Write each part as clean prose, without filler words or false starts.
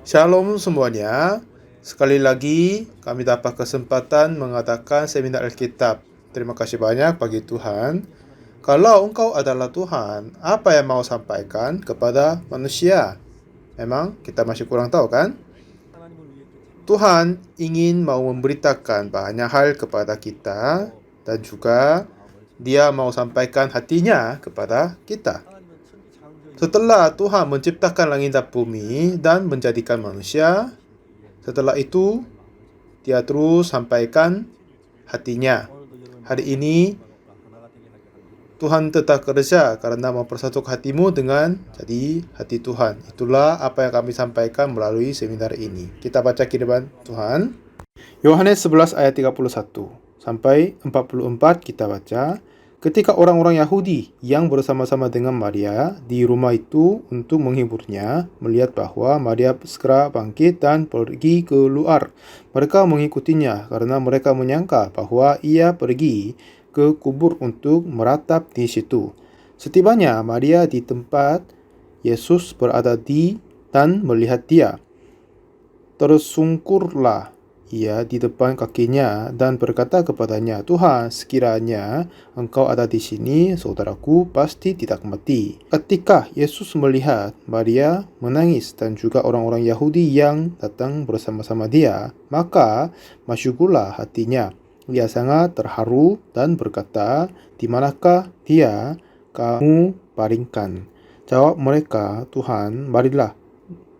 Shalom semuanya. Sekali lagi kami dapat kesempatan mengadakan seminar Alkitab. Terima kasih banyak bagi Tuhan. Kalau engkau adalah Tuhan, apa yang mau sampaikan kepada manusia? Memang kita masih kurang tahu kan? Tuhan ingin mau memberitakan banyak hal kepada kita dan juga Dia mau sampaikan hatinya kepada kita. Setelah Tuhan menciptakan langit dan bumi dan menjadikan manusia, setelah itu Dia terus sampaikan hatinya. Hari ini Tuhan tetap kerja karena mempersatukan hatimu dengan jadi hati Tuhan. Itulah apa yang kami sampaikan melalui seminar ini. Kita baca kiriman Tuhan. Yohanes 11 ayat 31 sampai 44 kita baca. Ketika orang-orang Yahudi yang bersama-sama dengan Maria di rumah itu untuk menghiburnya, melihat bahwa Maria segera bangkit dan pergi keluar, mereka mengikutinya karena mereka menyangka bahwa ia pergi ke kubur untuk meratap di situ. Setibanya Maria di tempat Yesus berada dan melihat dia, tersungkurlah ia di depan kakinya dan berkata kepadanya, "Tuhan, sekiranya engkau ada di sini, saudaraku pasti tidak mati." Ketika Yesus melihat Maria menangis dan juga orang-orang Yahudi yang datang bersama-sama dia, maka masyukurlah hatinya. Ia sangat terharu dan berkata, "Di manakah dia kamu baringkan?" Jawab mereka, "Tuhan, marilah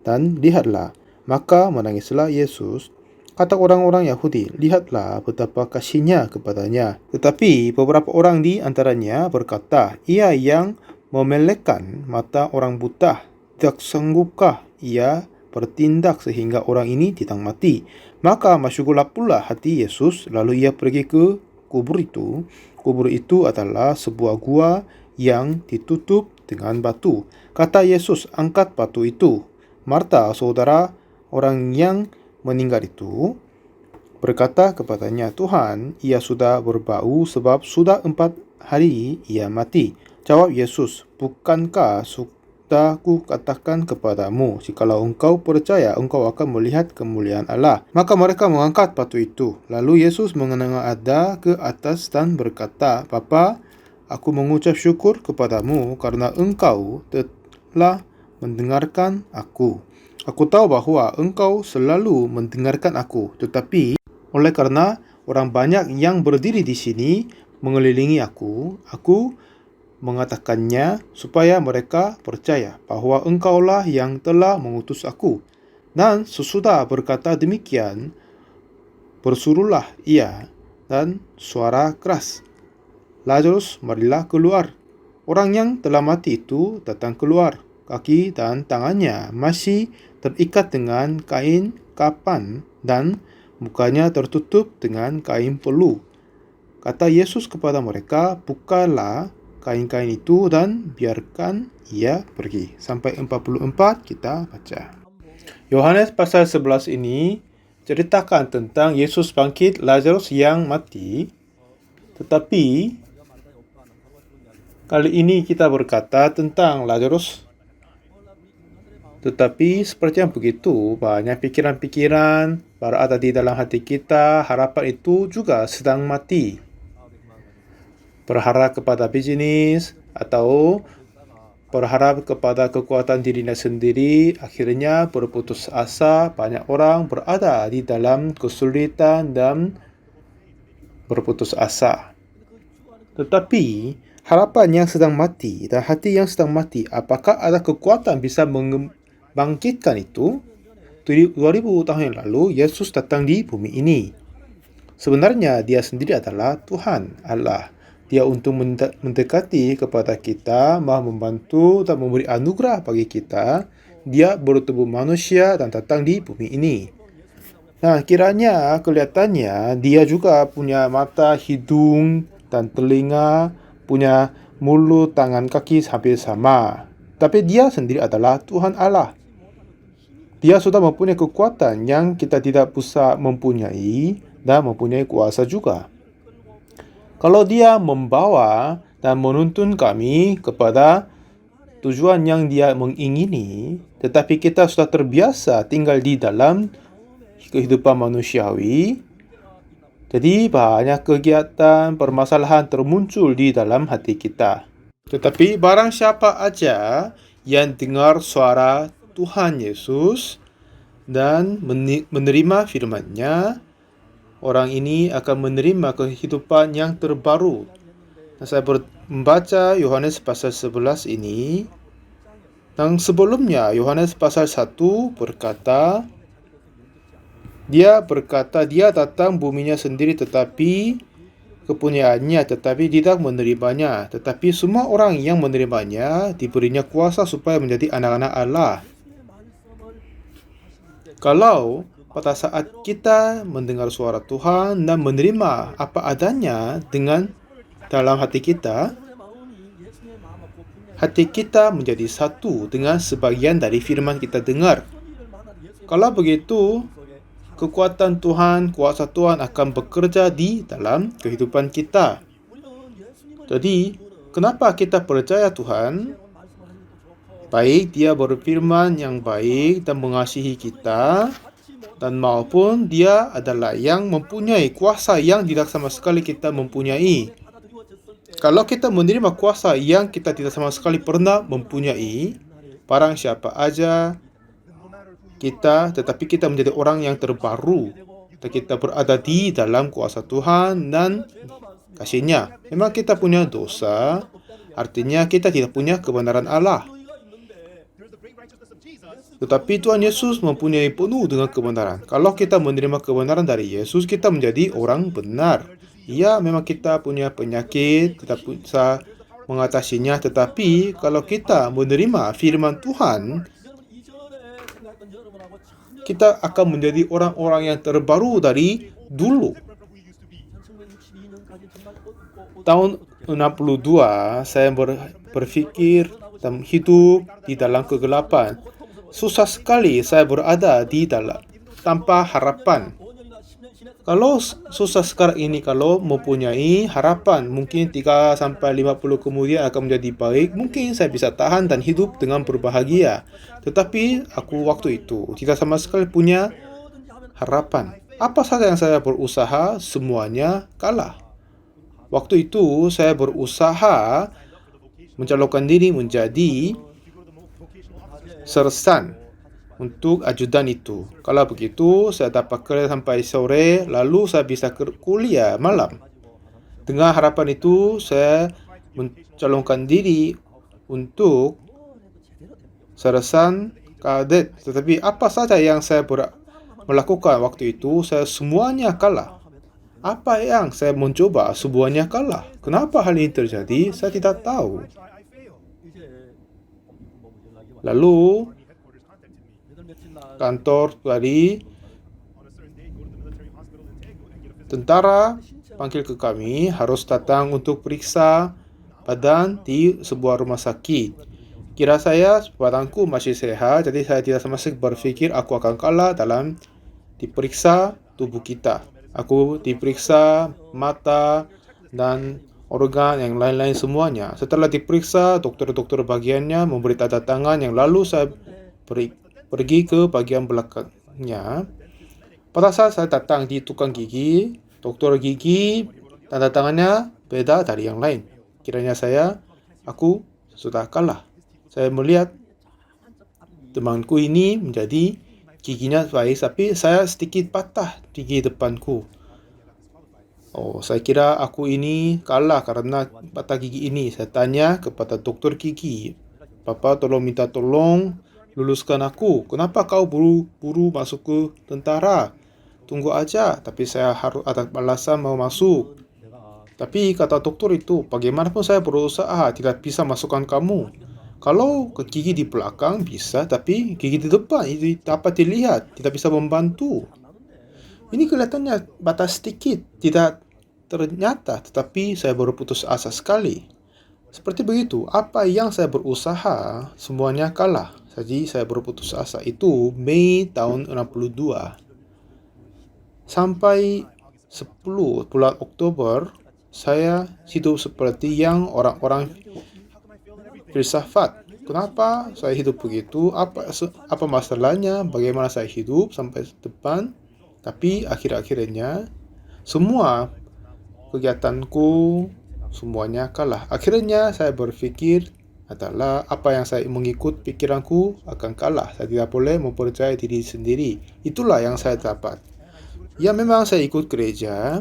dan lihatlah." Maka menangislah Yesus. Kata orang-orang Yahudi, "Lihatlah betapa kasihnya kepadanya." Tetapi beberapa orang di antaranya berkata, "Ia yang memelekkan mata orang buta, tidak sanggupkah ia bertindak sehingga orang ini tidak mati?" Maka masyukurlah pula hati Yesus, lalu ia pergi ke kubur itu. Kubur itu adalah sebuah gua yang ditutup dengan batu. Kata Yesus, "Angkat batu itu." Marta, saudara orang yang meninggal itu, berkata kepadanya, "Tuhan, ia sudah berbau sebab sudah 4 hari ia mati." Jawab Yesus, "Bukankah sudah kukatakan kepadamu, jikalau engkau percaya, engkau akan melihat kemuliaan Allah?" Maka mereka mengangkat batu itu. Lalu Yesus menengadah ke atas dan berkata, "Bapa, aku mengucap syukur kepadamu karena engkau telah mendengarkan aku. Aku tahu bahwa engkau selalu mendengarkan aku, tetapi oleh karena orang banyak yang berdiri di sini mengelilingi aku mengatakannya supaya mereka percaya bahwa engkaulah yang telah mengutus aku." Dan sesudah berkata demikian, bersuruhlah ia dan suara keras, "Lazarus, marilah keluar." Orang yang telah mati itu datang keluar. Kaki dan tangannya masih terikat dengan kain kapan dan mukanya tertutup dengan kain pelu. Kata Yesus kepada mereka, "Bukalah kain-kain itu dan biarkan ia pergi." Sampai 44 kita baca. Yohanes pasal 11 ini ceritakan tentang Yesus bangkit Lazarus yang mati. Tetapi kali ini kita berkata tentang Lazarus. Tetapi seperti yang begitu, banyak pikiran-pikiran berada di dalam hati kita, harapan itu juga sedang mati. Berharap kepada bisnis atau berharap kepada kekuatan dirinya sendiri, akhirnya berputus asa. Banyak orang berada di dalam kesulitan dan berputus asa. Tetapi harapan yang sedang mati dan hati yang sedang mati, apakah ada kekuatan bisa bangkitkan itu? 2000 tahun yang lalu Yesus datang di bumi ini. Sebenarnya dia sendiri adalah Tuhan Allah. Dia untuk mendekati kepada kita, mau membantu dan memberi anugerah bagi kita. Dia bertubuh manusia dan datang di bumi ini. Nah, kiranya kelihatannya dia juga punya mata, hidung, dan telinga, punya mulut, tangan, kaki hampir sama. Tapi dia sendiri adalah Tuhan Allah. Dia sudah mempunyai kekuatan yang kita tidak bisa mempunyai dan mempunyai kuasa juga. Kalau dia membawa dan menuntun kami kepada tujuan yang dia mengingini, tetapi kita sudah terbiasa tinggal di dalam kehidupan manusiawi. Jadi banyak kegiatan, permasalahan termuncul di dalam hati kita. Tetapi barang siapa aja yang dengar suara Tuhan Yesus dan menerima firman-Nya, orang ini akan menerima kehidupan yang terbaru. Dan saya membaca Yohanes pasal 11 ini. Dan sebelumnya Yohanes pasal 1 berkata, dia datang buminya sendiri tetapi kepunyaannya tetapi tidak menerimanya. Tetapi semua orang yang menerimanya diberinya kuasa supaya menjadi anak-anak Allah. Kalau pada saat kita mendengar suara Tuhan dan menerima apa adanya dengan dalam hati kita menjadi satu dengan sebagian dari firman kita dengar. Kalau begitu, kekuatan Tuhan, kuasa Tuhan akan bekerja di dalam kehidupan kita. Jadi, kenapa kita percaya Tuhan? Baik dia berfirman yang baik dan mengasihi kita, dan maupun dia adalah yang mempunyai kuasa yang tidak sama sekali kita mempunyai. Kalau kita menerima kuasa yang kita tidak sama sekali pernah mempunyai, barang siapa aja tetapi kita menjadi orang yang terbaru. Kita berada di dalam kuasa Tuhan dan kasih-Nya. Memang kita punya dosa, artinya kita tidak punya kebenaran Allah. Tetapi Tuhan Yesus mempunyai penuh dengan kebenaran. Kalau kita menerima kebenaran dari Yesus, kita menjadi orang benar. Ya, memang kita punya penyakit, kita bisa mengatasinya. Tetapi kalau kita menerima firman Tuhan, kita akan menjadi orang-orang yang terbaru dari dulu. Tahun 62, saya berpikir dan hidup di dalam kegelapan. Susah sekali saya berada di dalam tanpa harapan. Kalau susah sekarang ini, kalau mempunyai harapan, mungkin 3-50 kemudian akan menjadi baik, mungkin saya bisa tahan dan hidup dengan berbahagia. Tetapi aku waktu itu tidak sama sekali punya harapan. Apa saja yang saya berusaha, semuanya kalah. Waktu itu saya berusaha mencalonkan diri menjadi sersan untuk ajudan itu. Kalau begitu, saya dapat kerja sampai sore, lalu saya bisa kuliah malam. Dengan harapan itu, saya mencalonkan diri untuk sersan kadet. Tetapi apa saja yang saya melakukan waktu itu, saya semuanya kalah. Apa yang saya mencoba, semuanya kalah. Kenapa hal ini terjadi? Saya tidak tahu. Lalu kantor dari tentara panggil ke kami, harus datang untuk periksa badan di sebuah rumah sakit. Kira saya badanku masih sehat, jadi saya tidak sama sekali berpikir aku akan kalah dalam diperiksa tubuh kita. Aku diperiksa mata dan organ yang lain-lain semuanya. Setelah diperiksa, dokter-dokter bagiannya memberi tanda tangan yang lalu saya pergi ke bagian belakangnya. Pada saat saya datang di tukang gigi, dokter gigi tanda tangannya beda dari yang lain. Kiranya aku sudah kalah. Saya melihat temanku ini menjadi giginya baik, tapi saya sedikit patah gigi depanku. Saya kira aku ini kalah karena patah gigi ini. Saya tanya kepada dokter gigi, "Papa, minta tolong luluskan aku. Kenapa kau buru-buru masuk ke tentara? Tunggu aja." Tapi saya harus ada alasan mau masuk. Tapi kata dokter itu, bagaimanapun saya berusaha tidak bisa masukkan kamu. Kalau ke gigi di belakang bisa, tapi gigi di depan itu dapat dilihat, tidak bisa membantu. Ini kelihatannya batas sedikit, tidak ternyata, tetapi saya baru putus asa sekali. Seperti begitu, apa yang saya berusaha, semuanya kalah. Jadi saya berputus asa. Itu Mei tahun 62. Sampai 10 bulan Oktober, saya hidup seperti yang orang-orang filsafat. kenapa saya hidup begitu, apa masalahnya, bagaimana saya hidup sampai depan. Tapi akhir-akhirnya semua kegiatanku semuanya kalah. Akhirnya saya berpikir adalah apa yang saya mengikut pikiranku akan kalah. Saya tidak boleh mempercayai diri sendiri. Itulah yang saya dapat. Ya, memang saya ikut gereja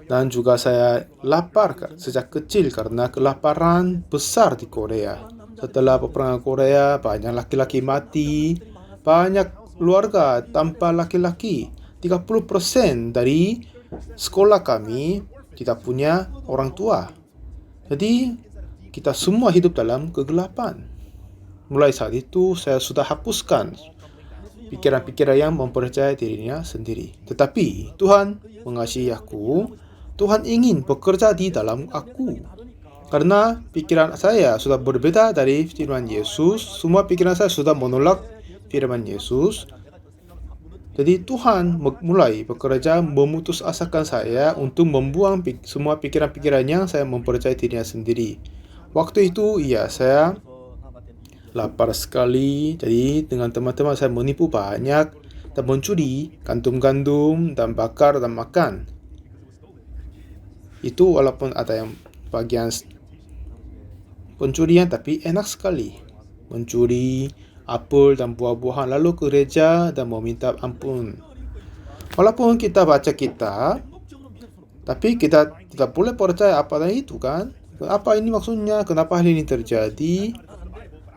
dan juga saya lapar sejak kecil karena kelaparan besar di Korea. Setelah peperangan Korea, banyak laki-laki mati, banyak keluarga tanpa laki-laki. 30% dari sekolah kami tidak punya orang tua. Jadi, kita semua hidup dalam kegelapan. Mulai saat itu, saya sudah hapuskan pikiran-pikiran yang mempercayai dirinya sendiri. Tetapi, Tuhan mengasihi aku. Tuhan ingin bekerja di dalam aku. Karena pikiran saya sudah berbeda dari firman Yesus. Semua pikiran saya sudah menolak firman Yesus. Jadi Tuhan mulai bekerja memutus asakan saya untuk membuang semua pikiran-pikiran yang saya mempercayai dirinya sendiri. Waktu itu, saya lapar sekali. Jadi dengan teman-teman saya menipu banyak dan mencuri gandum-gandum dan bakar dan makan. Itu walaupun ada yang bagian pencurian, tapi enak sekali. Mencuri apel dan buah-buahan, lalu ke gereja dan meminta ampun. Walaupun kita baca kitab, tapi kita tidak boleh percaya apa itu kan. Apa ini maksudnya? Kenapa hal ini terjadi?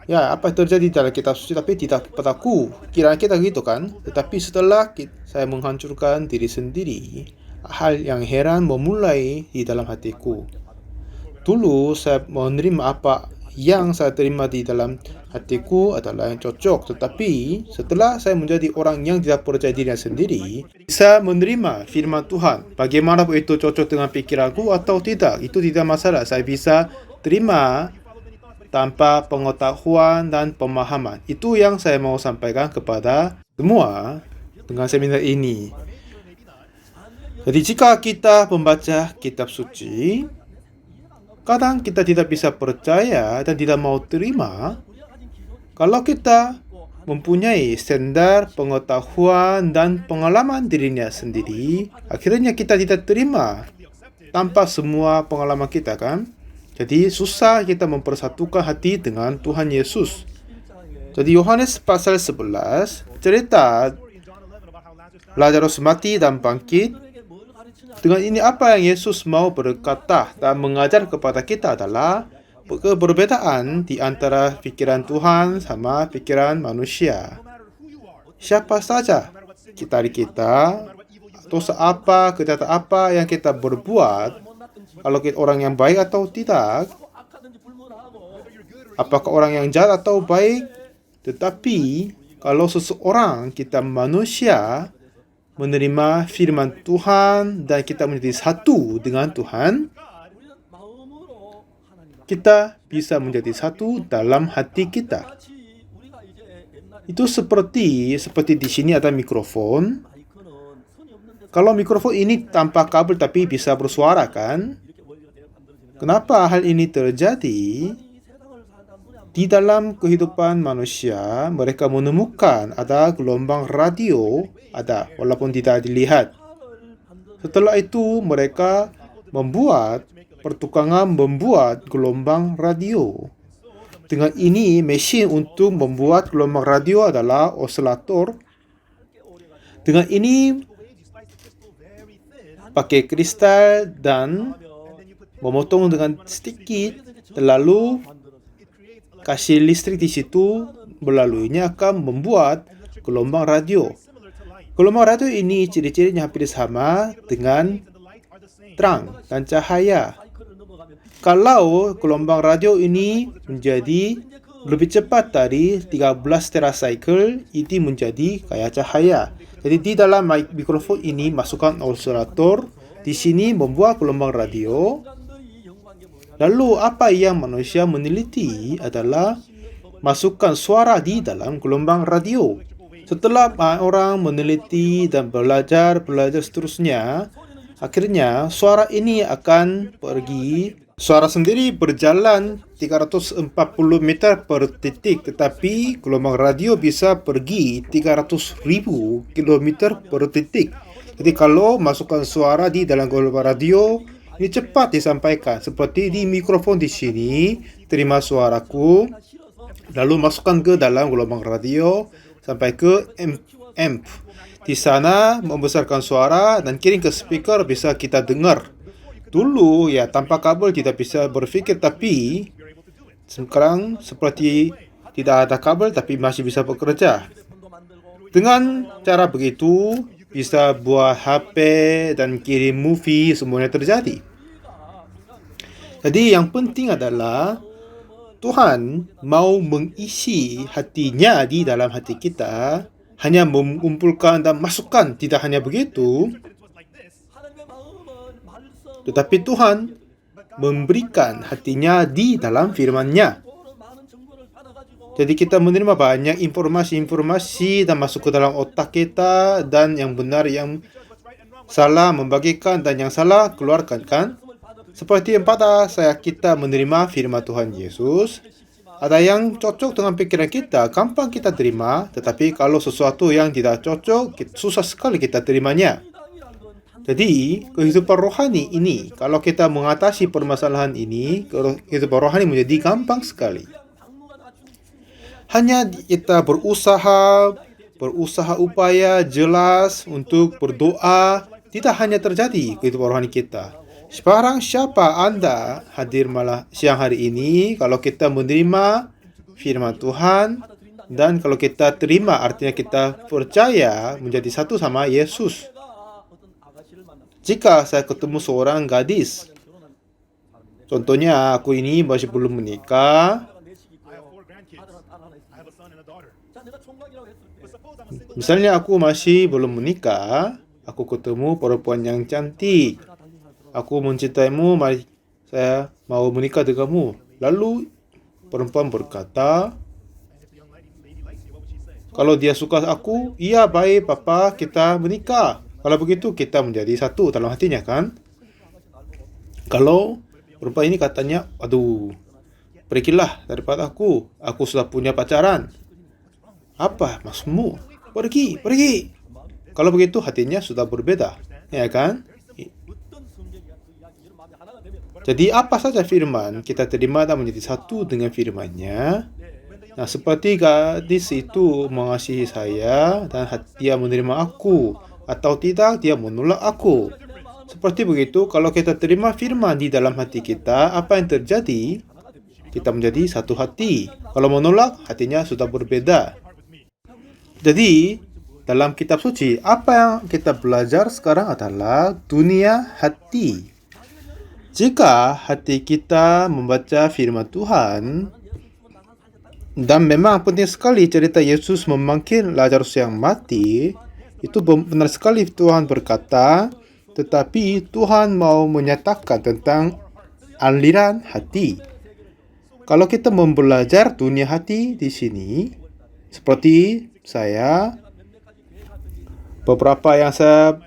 Ya, apa yang terjadi dalam kitab suci, tapi tidak padaku. Kira kita gitu kan. Tetapi setelah saya menghancurkan diri sendiri, hal yang heran memulai di dalam hatiku. Dulu saya menerima apa yang saya terima di dalam hatiku adalah yang cocok. Tetapi setelah saya menjadi orang yang tidak percaya dirinya sendiri, bisa menerima firman Tuhan. Bagaimana itu cocok dengan pikiranku atau tidak, itu tidak masalah. Saya bisa terima tanpa pengetahuan dan pemahaman. Itu yang saya mau sampaikan kepada semua dengan seminar ini. Jadi jika kita membaca kitab suci, kadang kita tidak bisa percaya dan tidak mau terima kalau kita mempunyai standar pengetahuan dan pengalaman dirinya sendiri. Akhirnya kita tidak terima tanpa semua pengalaman kita kan. Jadi susah kita mempersatukan hati dengan Tuhan Yesus. Jadi Yohanes pasal 11 cerita Lazarus mati dan bangkit. Dengan ini apa yang Yesus mau berkata dan mengajar kepada kita adalah perbedaan di antara pikiran Tuhan sama pikiran manusia. Siapa saja dari kita, dosa apa, kejahatan apa yang kita berbuat, kalau kita orang yang baik atau tidak, apakah orang yang jahat atau baik, tetapi kalau seseorang kita manusia menerima firman Tuhan dan kita menjadi satu dengan Tuhan, kita bisa menjadi satu dalam hati kita. Itu seperti di sini ada mikrofon. Kalau mikrofon ini tanpa kabel tapi bisa bersuara kan? Kenapa hal ini terjadi? Di dalam kehidupan manusia, mereka menemukan ada gelombang radio, ada walaupun tidak dilihat. Setelah itu mereka membuat gelombang radio. Dengan ini, mesin untuk membuat gelombang radio adalah osilator. Dengan ini, pakai kristal dan memotong dengan sedikit, lalu kasih listrik di situ, melaluinya akan membuat gelombang radio. Gelombang radio ini ciri-cirinya hampir sama dengan terang dan cahaya. Kalau gelombang radio ini menjadi lebih cepat dari 13 teracycle, itu menjadi kayak cahaya. Jadi di dalam mikrofon ini masukkan osilator, di sini membuat gelombang radio. Lalu apa yang manusia meneliti adalah masukkan suara di dalam gelombang radio. Setelah orang meneliti dan belajar seterusnya, akhirnya suara ini akan pergi Suara sendiri berjalan 340 meter per detik, tetapi gelombang radio bisa pergi 300.000 kilometer per detik. Jadi kalau masukkan suara di dalam gelombang radio, ini cepat disampaikan. Seperti di mikrofon di sini, terima suaraku, lalu masukkan ke dalam gelombang radio sampai ke amp. Di sana membesarkan suara dan kirim ke speaker, bisa kita dengar. Dulu ya tanpa kabel tidak bisa berpikir, tapi sekarang seperti tidak ada kabel tapi masih bisa bekerja. Dengan cara begitu bisa buat HP dan kirim movie, semuanya terjadi. Jadi yang penting adalah Tuhan mau mengisi hatinya di dalam hati kita, hanya mengumpulkan dan masukkan, tidak hanya begitu, tetapi Tuhan memberikan hatinya di dalam firman-Nya. Jadi kita menerima banyak informasi-informasi dan masuk ke dalam otak kita, dan yang benar, yang salah membagikan, dan yang salah keluarkan, kan? Seperti yang pada saya kita menerima firman Tuhan Yesus, ada yang cocok dengan pikiran kita, gampang kita terima, tetapi kalau sesuatu yang tidak cocok, susah sekali kita terimanya. Jadi, kehidupan rohani ini, kalau kita mengatasi permasalahan ini, kehidupan rohani menjadi gampang sekali. Hanya kita berusaha upaya jelas untuk berdoa, tidak hanya terjadi kehidupan rohani kita. Sekarang siapa Anda hadir malah siang hari ini? Kalau kita menerima firman Tuhan, dan kalau kita terima artinya kita percaya menjadi satu sama Yesus. Jika saya ketemu seorang gadis, contohnya aku ini masih belum menikah, misalnya aku masih belum menikah, aku ketemu perempuan yang cantik, aku mencintaimu, mari saya mau menikah denganmu. Lalu perempuan berkata, kalau dia suka aku, iya baik papa, kita menikah. Kalau begitu kita menjadi satu dalam hatinya, kan? Kalau perempuan ini katanya, aduh, pergilah daripada aku sudah punya pacaran. Apa maksudmu? Pergi. Kalau begitu hatinya sudah berbeda, ya kan? Jadi apa saja firman kita terima dan menjadi satu dengan firman-Nya. Nah, seperti gadis itu mengasihi saya dan dia menerima aku, atau tidak dia menolak aku. Seperti begitu, kalau kita terima firman di dalam hati kita, apa yang terjadi? Kita menjadi satu hati. Kalau menolak, hatinya sudah berbeda. Jadi, dalam kitab suci, apa yang kita belajar sekarang adalah dunia hati. Jika hati kita membaca firman Tuhan, dan memang penting sekali cerita Yesus memanggil Lazarus yang mati, itu benar sekali Tuhan berkata, tetapi Tuhan mau menyatakan tentang aliran hati. Kalau kita membelajar dunia hati di sini, seperti saya, beberapa yang saya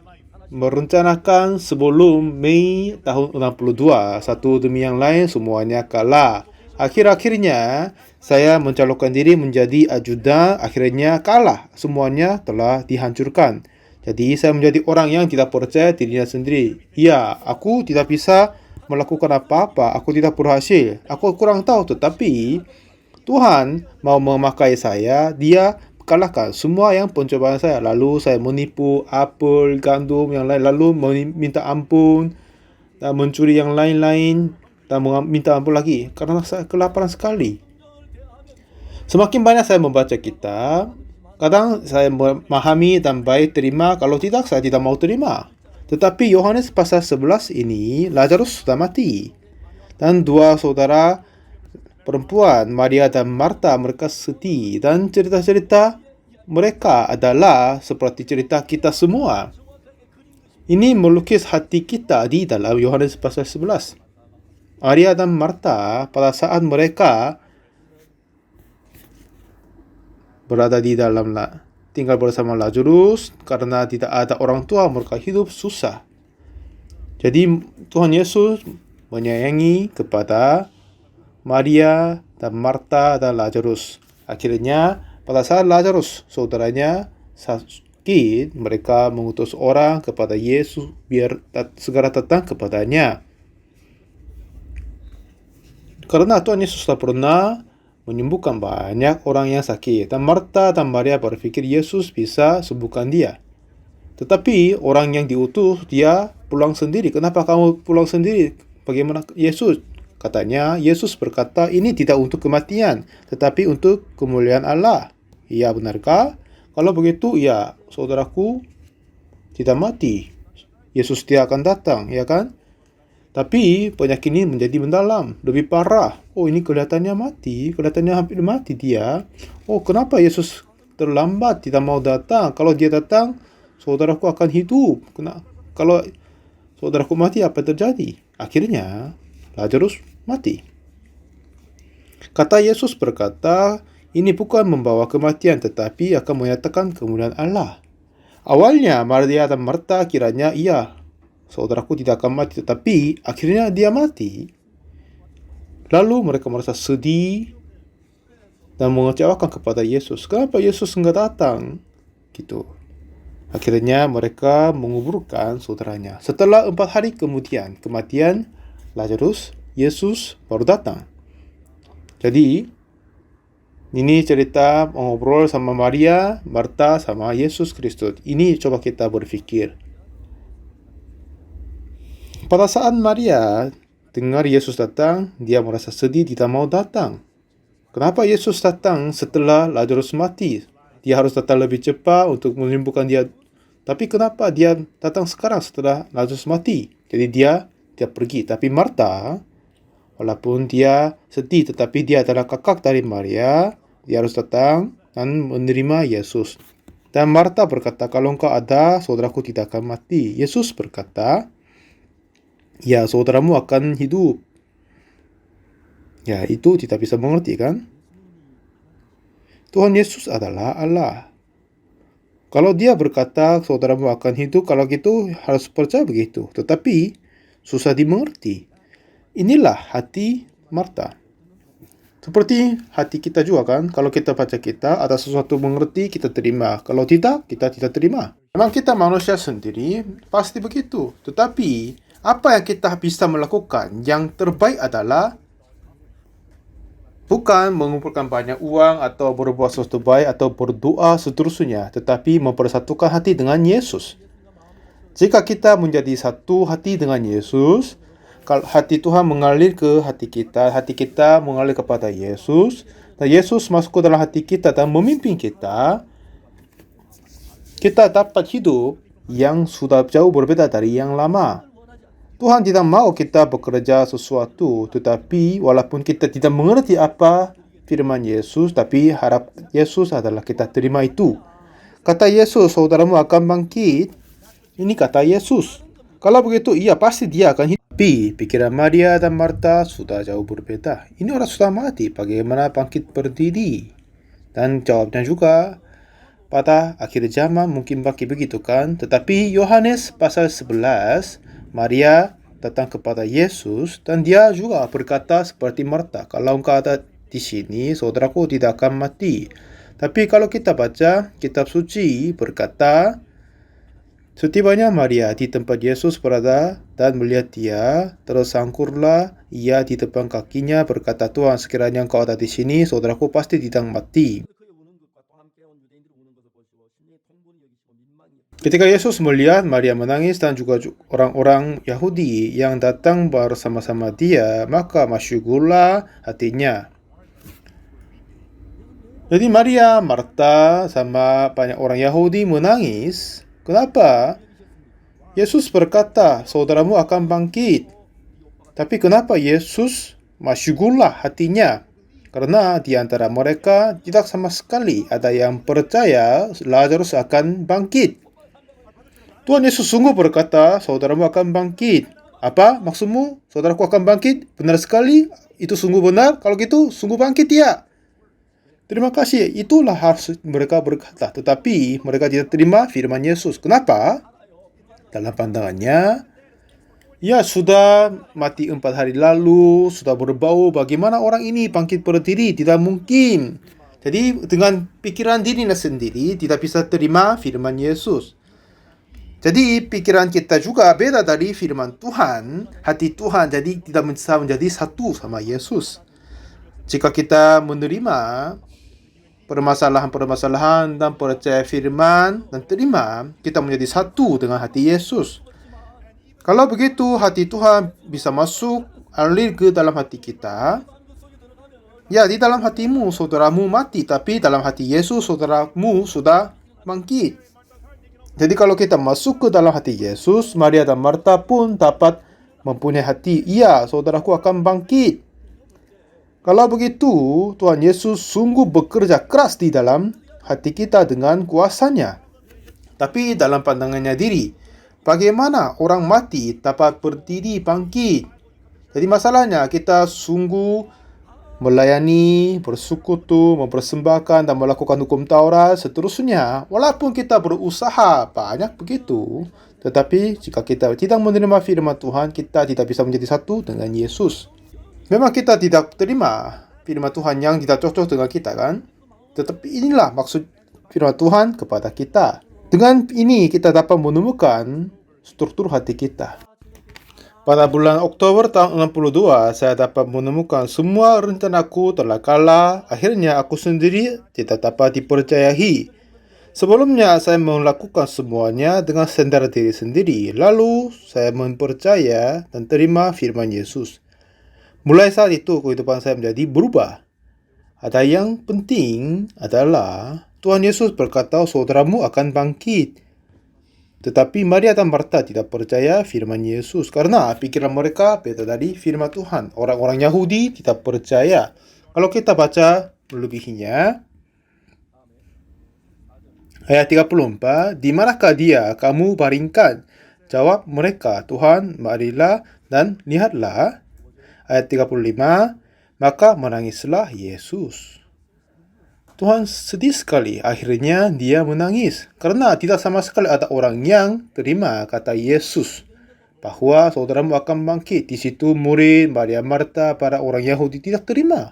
merencanakan sebelum Mei tahun 62, satu demi yang lain semuanya kalah. Akhir-akhirnya saya mencalonkan diri menjadi ajudan, akhirnya kalah. Semuanya telah dihancurkan. Jadi saya menjadi orang yang tidak percaya dirinya sendiri. Ya, aku tidak bisa melakukan apa-apa, aku tidak berhasil, aku kurang tahu, tetapi Tuhan mau memakai saya, Dia kalahkan semua yang pencobaan saya. Lalu saya menipu apel, gandum, yang lain, lalu minta ampun dan mencuri yang lain-lain dan minta ampun lagi karena saya kelaparan sekali. Semakin banyak saya membaca kitab, kadang saya memahami dan baik terima, kalau tidak saya tidak mau terima. Tetapi Yohanes pasal 11 ini, Lazarus sudah mati, dan dua saudara perempuan, Maria dan Marta, mereka sedih, dan cerita-cerita mereka adalah seperti cerita kita semua. Ini melukis hati kita di dalam Yohanes pasal 11. Maria dan Marta pada saat mereka berada di dalam tinggal bersama Lazarus, karena tidak ada orang tua, mereka hidup susah. Jadi Tuhan Yesus menyayangi kepada Maria dan Marta dan Lazarus. Akhirnya pada saat Lazarus saudaranya sakit, mereka mengutus orang kepada Yesus biar segera datang kepadanya. Karena Tuhan Yesus telah pernah menyembuhkan banyak orang yang sakit, dan Marta dan Maria berpikir Yesus bisa sembuhkan dia. Tetapi orang yang diutus, dia pulang sendiri. Kenapa kamu pulang sendiri? Bagaimana Yesus? Katanya, Yesus berkata, ini tidak untuk kematian, tetapi untuk kemuliaan Allah. Ya, benarkah? Kalau begitu, ya, saudaraku tidak mati. Yesus dia akan datang, ya kan? Tapi penyakit ini menjadi mendalam, lebih parah. Oh, ini kelihatannya mati, kelihatannya hampir mati dia. Oh, kenapa Yesus terlambat, tidak mau datang? Kalau dia datang, saudaraku akan hidup. Kalau saudaraku mati, apa yang terjadi? Akhirnya, Lazarus mati. Kata Yesus berkata, ini bukan membawa kematian, tetapi akan menyatakan kemuliaan Allah. Awalnya, Maria dan Marta kiranya, iya, saudaraku tidak akan mati, tetapi akhirnya dia mati. Lalu mereka merasa sedih dan mengecewakan kepada Yesus. Kenapa Yesus enggak datang? Gitu. Akhirnya mereka menguburkan saudaranya. Setelah 4 hari kemudian kematian Lazarus, Yesus baru datang. Jadi, ini cerita ngobrol sama Maria, Marta, sama Yesus Kristus. Ini coba kita berpikir. Pada saat Maria dengar Yesus datang, dia merasa sedih, tidak mau datang. Kenapa Yesus datang setelah Lazarus mati? Dia harus datang lebih cepat untuk menyembuhkan dia. Tapi kenapa dia datang sekarang setelah Lazarus mati? Jadi dia pergi. Tapi Marta, walaupun dia sedih, tetapi dia adalah kakak dari Maria, dia harus datang dan menerima Yesus. Dan Marta berkata, kalau engkau ada, saudaraku tidak akan mati. Yesus berkata, ya, saudaramu akan hidup. Ya, itu tidak bisa mengerti kan? Tuhan Yesus adalah Allah. Kalau dia berkata saudaramu akan hidup, kalau gitu harus percaya begitu. Tetapi susah dimengerti. Inilah hati Marta. Seperti hati kita juga kan. Kalau kita baca kita, ada sesuatu mengerti, kita terima. Kalau tidak, kita tidak terima. Memang kita manusia sendiri pasti begitu. Tetapi apa yang kita bisa melakukan? Yang terbaik adalah bukan mengumpulkan banyak uang atau berbuat sesuatu baik atau berdoa seterusnya, tetapi mempersatukan hati dengan Yesus. Jika kita menjadi satu hati dengan Yesus, kalau hati Tuhan mengalir ke hati kita mengalir kepada Yesus, dan Yesus masuk ke dalam hati kita dan memimpin kita, kita dapat hidup yang sudah jauh berbeda dari yang lama. Tuhan tidak mau kita bekerja sesuatu, tetapi walaupun kita tidak mengerti apa firman Yesus, tapi harap Yesus adalah kita terima itu. Kata Yesus, saudaramu akan bangkit. Ini kata Yesus. Kalau begitu, iya pasti dia akan hidup. Tapi pikiran Maria dan Marta sudah jauh berbeda. Ini orang sudah mati, bagaimana bangkit berdiri? Dan jawabnya juga, pada akhir zaman mungkin bangkit begitu kan? Tetapi Yohanes pasal 11, Maria datang kepada Yesus dan dia juga berkata seperti Marta, kalau engkau ada di sini, saudaraku tidak akan mati. Tapi kalau kita baca kitab suci berkata, setibanya Maria di tempat Yesus berada dan melihat dia, tersangkurlah ia di depan kakinya berkata, Tuhan, sekiranya engkau ada di sini, saudaraku pasti tidak mati. Ketika Yesus melihat Maria menangis dan juga orang-orang Yahudi yang datang bersama-sama dia, maka masyhurlah hatinya. Jadi Maria, Marta, sama banyak orang Yahudi menangis. Kenapa? Yesus berkata, saudaramu akan bangkit. Tapi kenapa Yesus masyhurlah hatinya? Karena di antara mereka tidak sama sekali ada yang percaya Lazarus akan bangkit. Tuhan Yesus sungguh berkata, saudaramu akan bangkit. Apa maksudmu? Saudaraku akan bangkit? Benar sekali? Itu sungguh benar? Kalau gitu, sungguh bangkit ya. Terima kasih. Itulah harus mereka berkata. Tetapi mereka tidak terima firman Yesus. Kenapa? Dalam pandangannya, Ya, sudah mati 4 hari lalu, sudah berbau, bagaimana orang ini bangkit berdiri? Tidak mungkin. Jadi dengan pikiran dirinya sendiri tidak bisa terima firman Yesus. Jadi pikiran kita juga beda dari firman Tuhan, hati Tuhan, jadi tidak bisa menjadi satu sama Yesus. Jika kita menerima permasalahan-permasalahan dan percaya firman dan terima, kita menjadi satu dengan hati Yesus. Kalau begitu, hati Tuhan bisa masuk, alir ke dalam hati kita. Ya, di dalam hatimu saudaramu mati, tapi dalam hati Yesus saudaramu sudah bangkit. Jadi kalau kita masuk ke dalam hati Yesus, Maria dan Marta pun dapat mempunyai hati, iya, saudaraku akan bangkit. Kalau begitu, Tuhan Yesus sungguh bekerja keras di dalam hati kita dengan kuasanya. Tapi dalam pandangannya diri, bagaimana orang mati dapat berdiri bangkit? Jadi masalahnya kita sungguh melayani, bersekutu, mempersembahkan dan melakukan hukum Taurat seterusnya. Walaupun kita berusaha banyak begitu, tetapi jika kita tidak menerima firman Tuhan, kita tidak bisa menjadi satu dengan Yesus. Memang kita tidak terima firman Tuhan yang tidak cocok dengan kita, kan? Tetapi inilah maksud firman Tuhan kepada kita. Dengan ini kita dapat menemukan struktur hati kita. Pada bulan Oktober tahun 62, saya dapat menemukan semua rencanaku telah kalah. Akhirnya aku sendiri tidak dapat dipercayai. Sebelumnya saya melakukan semuanya dengan sadar diri sendiri. Lalu saya mempercaya dan terima firman Yesus. Mulai saat itu kehidupan saya menjadi berubah. Ada yang penting adalah Tuhan Yesus berkata saudaramu akan bangkit. Tetapi Maria dan Marta tidak percaya firman Yesus karena pikiran mereka beda dari firman Tuhan. Orang-orang Yahudi tidak percaya. Kalau kita baca melebihinya, ayat 34, di manakah dia kamu baringkan? Jawab mereka, Tuhan, marilah dan lihatlah. Ayat 35, maka menangislah Yesus. Tuhan sedih sekali. Akhirnya dia menangis karena tidak sama sekali ada orang yang terima kata Yesus bahwa saudaramu akan bangkit. Di situ murid Maria Marta, para orang Yahudi tidak terima.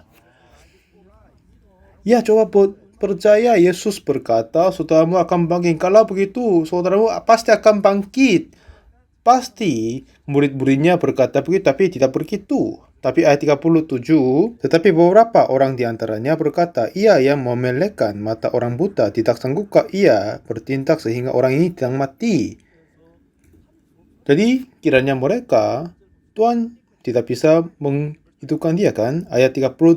Ya, coba percaya Yesus berkata saudaramu akan bangkit. Kalau begitu saudaramu pasti akan bangkit. Pasti murid-muridnya berkata begitu, tapi tidak begitu. Tapi ayat 37, tetapi beberapa orang di antaranya berkata, ia yang memelekkan mata orang buta, tidak sanggupkah ia bertindak sehingga orang ini tidak mati? Jadi kiranya mereka, Tuhan tidak bisa menghidupkan dia, kan? Ayat 38,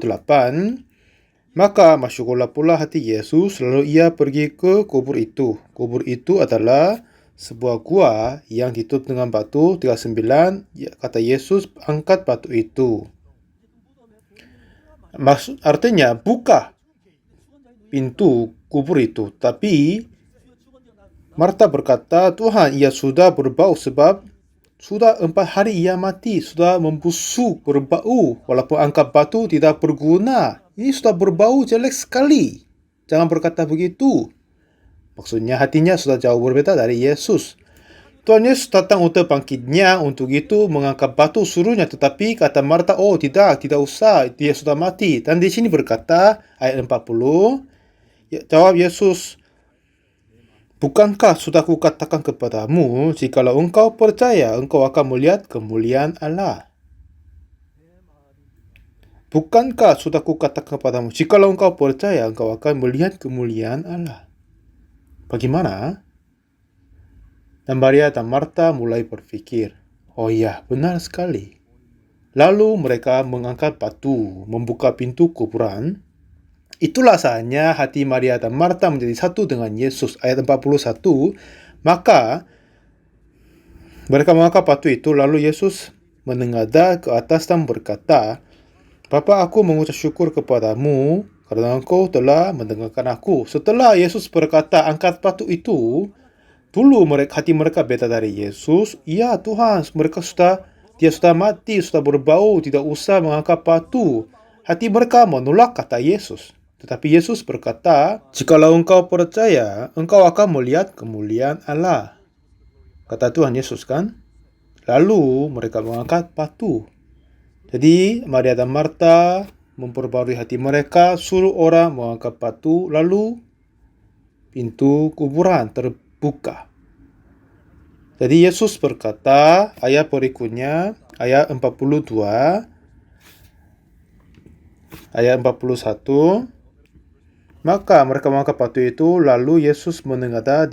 maka masuklah pula hati Yesus, lalu ia pergi ke kubur itu. Kubur itu adalah sebuah gua yang ditutup dengan batu. 39, kata Yesus, angkat batu itu. Artinya buka pintu kubur itu. Tapi Marta berkata, Tuhan, ia sudah berbau sebab sudah 4 hari ia mati, sudah membusuk, berbau. Walaupun angkat batu tidak berguna. Ini sudah berbau jelek sekali. Jangan berkata begitu. Maksudnya hatinya sudah jauh berbeda dari Yesus. Tuhan Yesus datang untuk bangkitnya, untuk itu mengangkat batu suruhnya. Tetapi kata Marta, oh tidak usah, dia sudah mati. Dan di sini berkata, ayat 40, jawab Yesus, bukankah sudah kukatakan kepadamu, jikalau engkau percaya, engkau akan melihat kemuliaan Allah. Bukankah sudah kukatakan kepadamu, jikalau engkau percaya, engkau akan melihat kemuliaan Allah. Bagaimana? Dan Maria dan Marta mulai berpikir, oh ya, benar sekali. Lalu mereka mengangkat batu, membuka pintu kuburan. Itulah saatnya hati Maria dan Marta menjadi satu dengan Yesus. Ayat 41, maka mereka mengangkat batu itu, lalu Yesus menengadah ke atas dan berkata, Bapa, aku mengucap syukur kepadamu karena engkau telah mendengarkan aku. Setelah Yesus berkata, angkat batu itu, dulu hati mereka beda dari Yesus. Ya Tuhan, dia sudah mati, sudah berbau, tidak usah mengangkat batu. Hati mereka menolak kata Yesus. Tetapi Yesus berkata, jikalau engkau percaya, engkau akan melihat kemuliaan Allah. Kata Tuhan Yesus, kan? Lalu mereka mengangkat batu. Jadi Maria dan Marta memperbarui hati mereka, suruh orang mengangkat batu, lalu pintu kuburan terbuka. Jadi Yesus berkata, ayat berikutnya, ayat 42, ayat 41, maka mereka mengangkat batu itu, lalu Yesus menengadah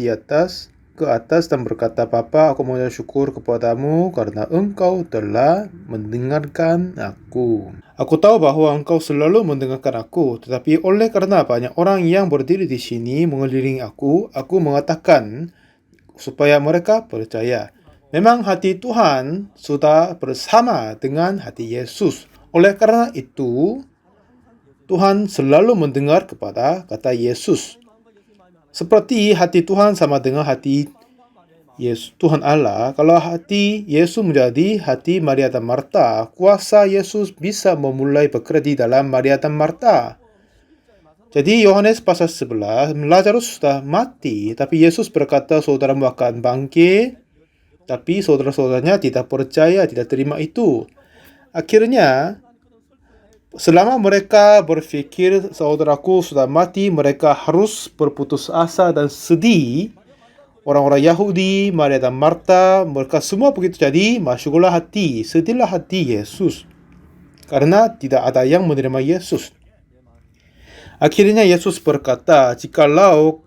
ke atas dan berkata, Bapa, aku mengucap syukur kepadamu karena engkau telah mendengarkan aku. Aku tahu bahwa engkau selalu mendengarkan aku, tetapi oleh karena banyak orang yang berdiri di sini mengelilingi aku mengatakan supaya mereka percaya. Memang hati Tuhan sudah bersama dengan hati Yesus. Oleh karena itu, Tuhan selalu mendengar kepada kata Yesus. Seperti hati Tuhan sama dengan hati Yesus, Tuhan Allah. Kalau hati Yesus menjadi hati Maria dan Marta, kuasa Yesus bisa memulai bekerja di dalam Maria dan Marta. Jadi Yohanes pasal 11, Lazarus sudah mati, tapi Yesus berkata saudaramu akan bangkit, tapi saudara-saudaranya tidak percaya, tidak terima itu. Akhirnya, selama mereka berfikir saudaraku sudah mati, mereka harus berputus asa dan sedih. Orang-orang Yahudi, Maria dan Marta, mereka semua begitu. Jadi, masuklah hati, sedihlah hati Yesus. Karena tidak ada yang menerima Yesus. Akhirnya Yesus berkata, jikalau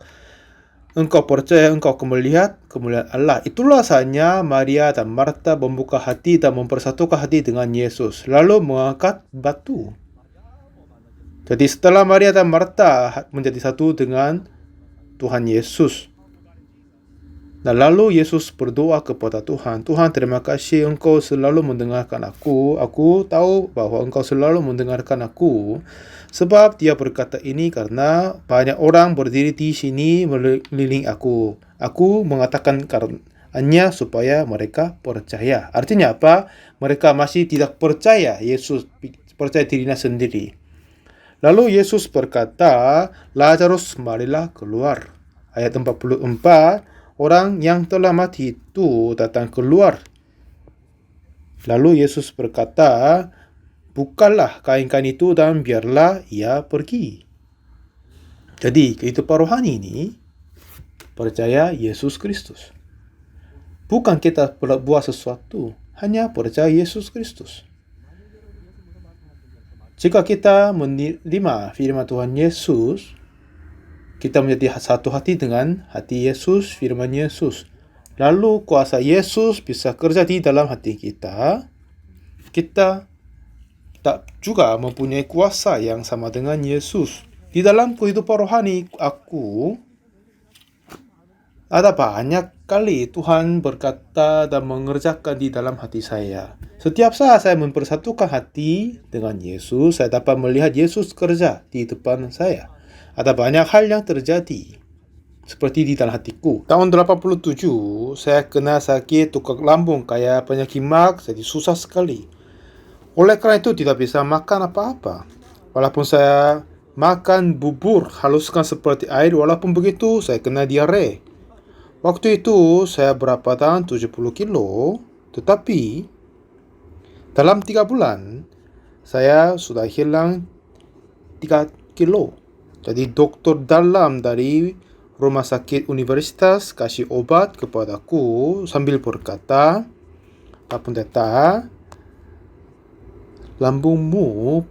engkau percaya, engkau akan melihat kemuliaan Allah. Itulah saatnya Maria dan Marta membuka hati dan mempersatukan hati dengan Yesus. Lalu mengangkat batu. Jadi setelah Maria dan Marta menjadi satu dengan Tuhan Yesus. Dan lalu Yesus berdoa kepada Tuhan. Tuhan, terima kasih engkau selalu mendengarkan aku. Aku tahu bahwa engkau selalu mendengarkan aku. Sebab dia berkata ini karena banyak orang berdiri di sini mengelilingi aku. Aku mengatakan karenanya supaya mereka percaya. Artinya apa? Mereka masih tidak percaya Yesus, percaya dirinya sendiri. Lalu Yesus berkata, Lazarus marilah keluar. Ayat 44, orang yang telah mati itu datang keluar. Lalu Yesus berkata, bukalah kain-kain itu dan biarlah ia pergi. Jadi kehidupan rohani ini percaya Yesus Kristus. Bukan kita buat sesuatu, hanya percaya Yesus Kristus. Jika kita menerima firman Tuhan Yesus, kita menjadi satu hati dengan hati Yesus, firman Yesus. Lalu kuasa Yesus bisa kerja di dalam hati kita. Kita tak juga mempunyai kuasa yang sama dengan Yesus. Di dalam kehidupan rohani aku, ada banyak kali Tuhan berkata dan mengerjakan di dalam hati saya. Setiap saat saya mempersatukan hati dengan Yesus, saya dapat melihat Yesus kerja di depan saya. Ada banyak hal yang terjadi seperti di dalam hatiku. Tahun 87, saya kena sakit tukak lambung kayak penyakit mak, jadi susah sekali. Oleh karena itu tidak bisa makan apa-apa. Walaupun saya makan bubur, haluskan seperti air, walaupun begitu saya kena diare. Waktu itu saya berat badan 70 kilo, tetapi dalam 3 bulan saya sudah hilang 3 kilo. Jadi dokter dalam dari rumah sakit universitas kasih obat kepadaku sambil berkata, Pak Pendeta, lambungmu,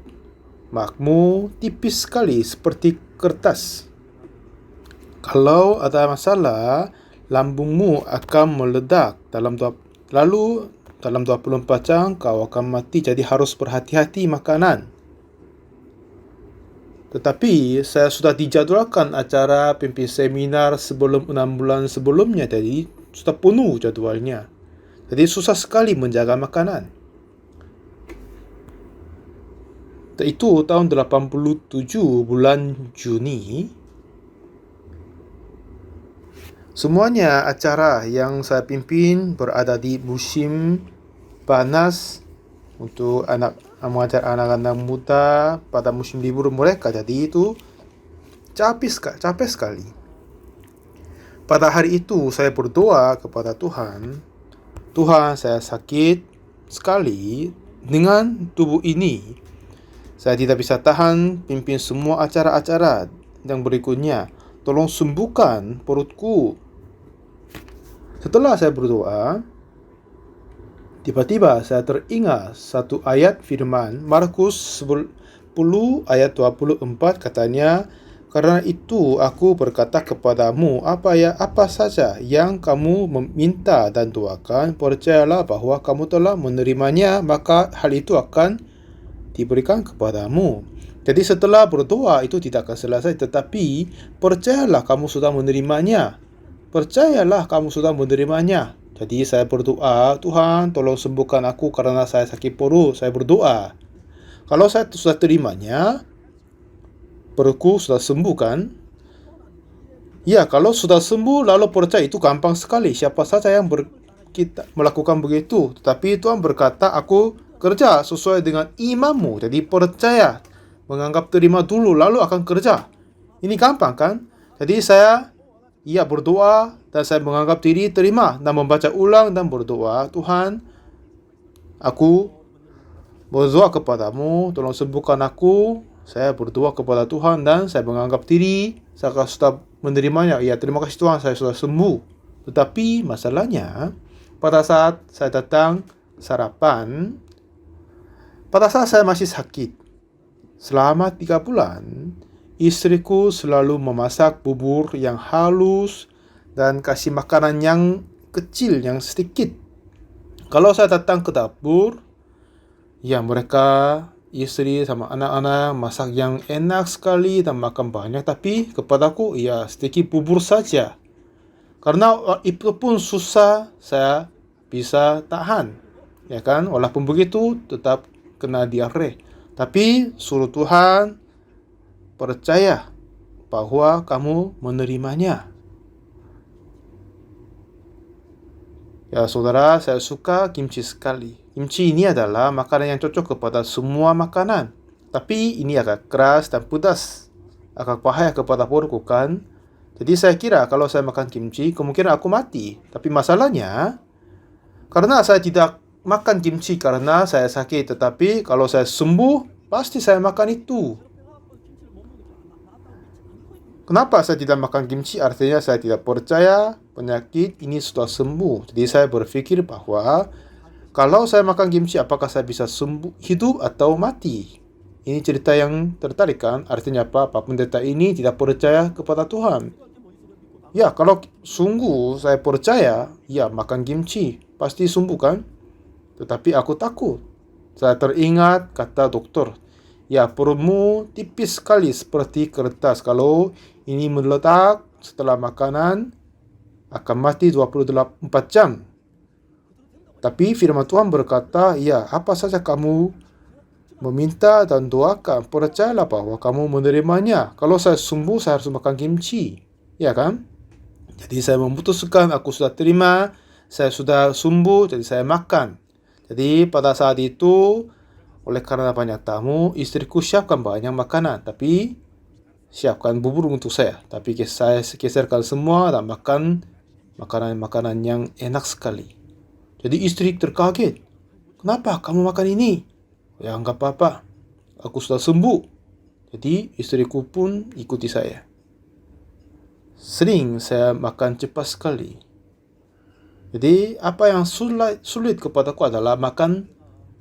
makmu tipis sekali seperti kertas. Kalau ada masalah, lambungmu akan meledak. Lalu dalam 24 jam kau akan mati, jadi harus berhati-hati makanan. Tetapi saya sudah dijadwalkan acara pimpin seminar sebelum 6 bulan sebelumnya, jadi sudah penuh jadwalnya. Jadi susah sekali menjaga makanan. Itu tahun 87 bulan Juni. Semuanya acara yang saya pimpin berada di musim panas untuk mengajar anak-anak muda pada musim libur mereka. Jadi itu capek sekali. Pada hari itu saya berdoa kepada Tuhan, Tuhan, saya sakit sekali dengan tubuh ini. Saya tidak bisa tahan pimpin semua acara-acara yang berikutnya. Tolong sembuhkan perutku. Setelah saya berdoa, tiba-tiba saya teringat satu ayat firman Markus 10 ayat 24, katanya, "Karena itu aku berkata kepadamu, apa saja yang kamu meminta dan doakan, percayalah bahwa kamu telah menerimanya, maka hal itu akan diberikan kepadamu." Jadi setelah berdoa itu tidak akan selesai, tetapi percayalah kamu sudah menerimanya. Percayalah kamu sudah menerimanya. Jadi saya berdoa, "Tuhan, tolong sembuhkan aku karena saya sakit perut." Saya berdoa. Kalau saya sudah terimanya, perutku sudah sembuh kan? Ya, kalau sudah sembuh lalu percaya itu gampang sekali. Siapa saja yang kita melakukan begitu. Tetapi Tuhan berkata, "Aku kerja sesuai dengan imanmu." Jadi percaya, menganggap terima dulu lalu akan kerja. Ini gampang kan? Jadi saya berdoa dan saya menganggap diri terima dan membaca ulang dan berdoa, "Tuhan, aku berdoa kepadamu, tolong sembuhkan aku." Saya berdoa kepada Tuhan dan saya menganggap diri saya sudah menerimanya. Ya, terima kasih Tuhan, saya sudah sembuh. Tetapi masalahnya, pada saat saya datang sarapan, pada saat saya masih sakit, selama 3 bulan, istriku selalu memasak bubur yang halus dan kasih makanan yang kecil, yang sedikit. Kalau saya datang ke dapur, ya mereka, istri sama anak-anak masak yang enak sekali dan makan banyak. Tapi kepadaku, ya sedikit bubur saja. Karena itu pun susah saya bisa tahan. Ya kan, walaupun begitu tetap kena diare. Tapi suruh Tuhan, percaya bahwa kamu menerimanya. Ya saudara, saya suka kimchi sekali. Kimchi ini adalah makanan yang cocok kepada semua makanan. Tapi ini agak keras dan pedas. Agak bahaya kepada perutku kan. Jadi saya kira kalau saya makan kimchi, kemungkinan aku mati. Tapi masalahnya, karena saya tidak makan kimchi karena saya sakit. Tetapi kalau saya sembuh, pasti saya makan itu. Kenapa saya tidak makan kimchi? Artinya saya tidak percaya penyakit ini sudah sembuh. Jadi saya berpikir bahwa kalau saya makan kimchi, apakah saya bisa sembuh, hidup atau mati? Ini cerita yang tertarik kan? Artinya apa? Pak pendeta ini tidak percaya kepada Tuhan. Ya, kalau sungguh saya percaya, ya makan kimchi pasti sembuh kan? Tetapi aku takut. Saya teringat kata dokter, "Ya, perutmu tipis sekali seperti kertas. Kalau ini meledak setelah makanan, akan mati 24 jam." Tapi firman Tuhan berkata, "Ya, apa saja kamu meminta dan doakan, percayalah bahwa kamu menerimanya." Kalau saya sembuh, saya harus makan kimchi. Ya kan? Jadi saya memutuskan, aku sudah terima, saya sudah sembuh, jadi saya makan. Jadi pada saat itu, oleh karena banyak tamu, istriku siapkan banyak makanan. Tapi siapkan bubur untuk saya. Tapi saya geserkan semua dan makan makanan-makanan yang enak sekali. Jadi istri terkaget. "Kenapa kamu makan ini?" "Ya enggak apa-apa, aku sudah sembuh." Jadi istriku pun ikuti saya. Sering saya makan cepat sekali. Jadi apa yang sulit kepadaku adalah makan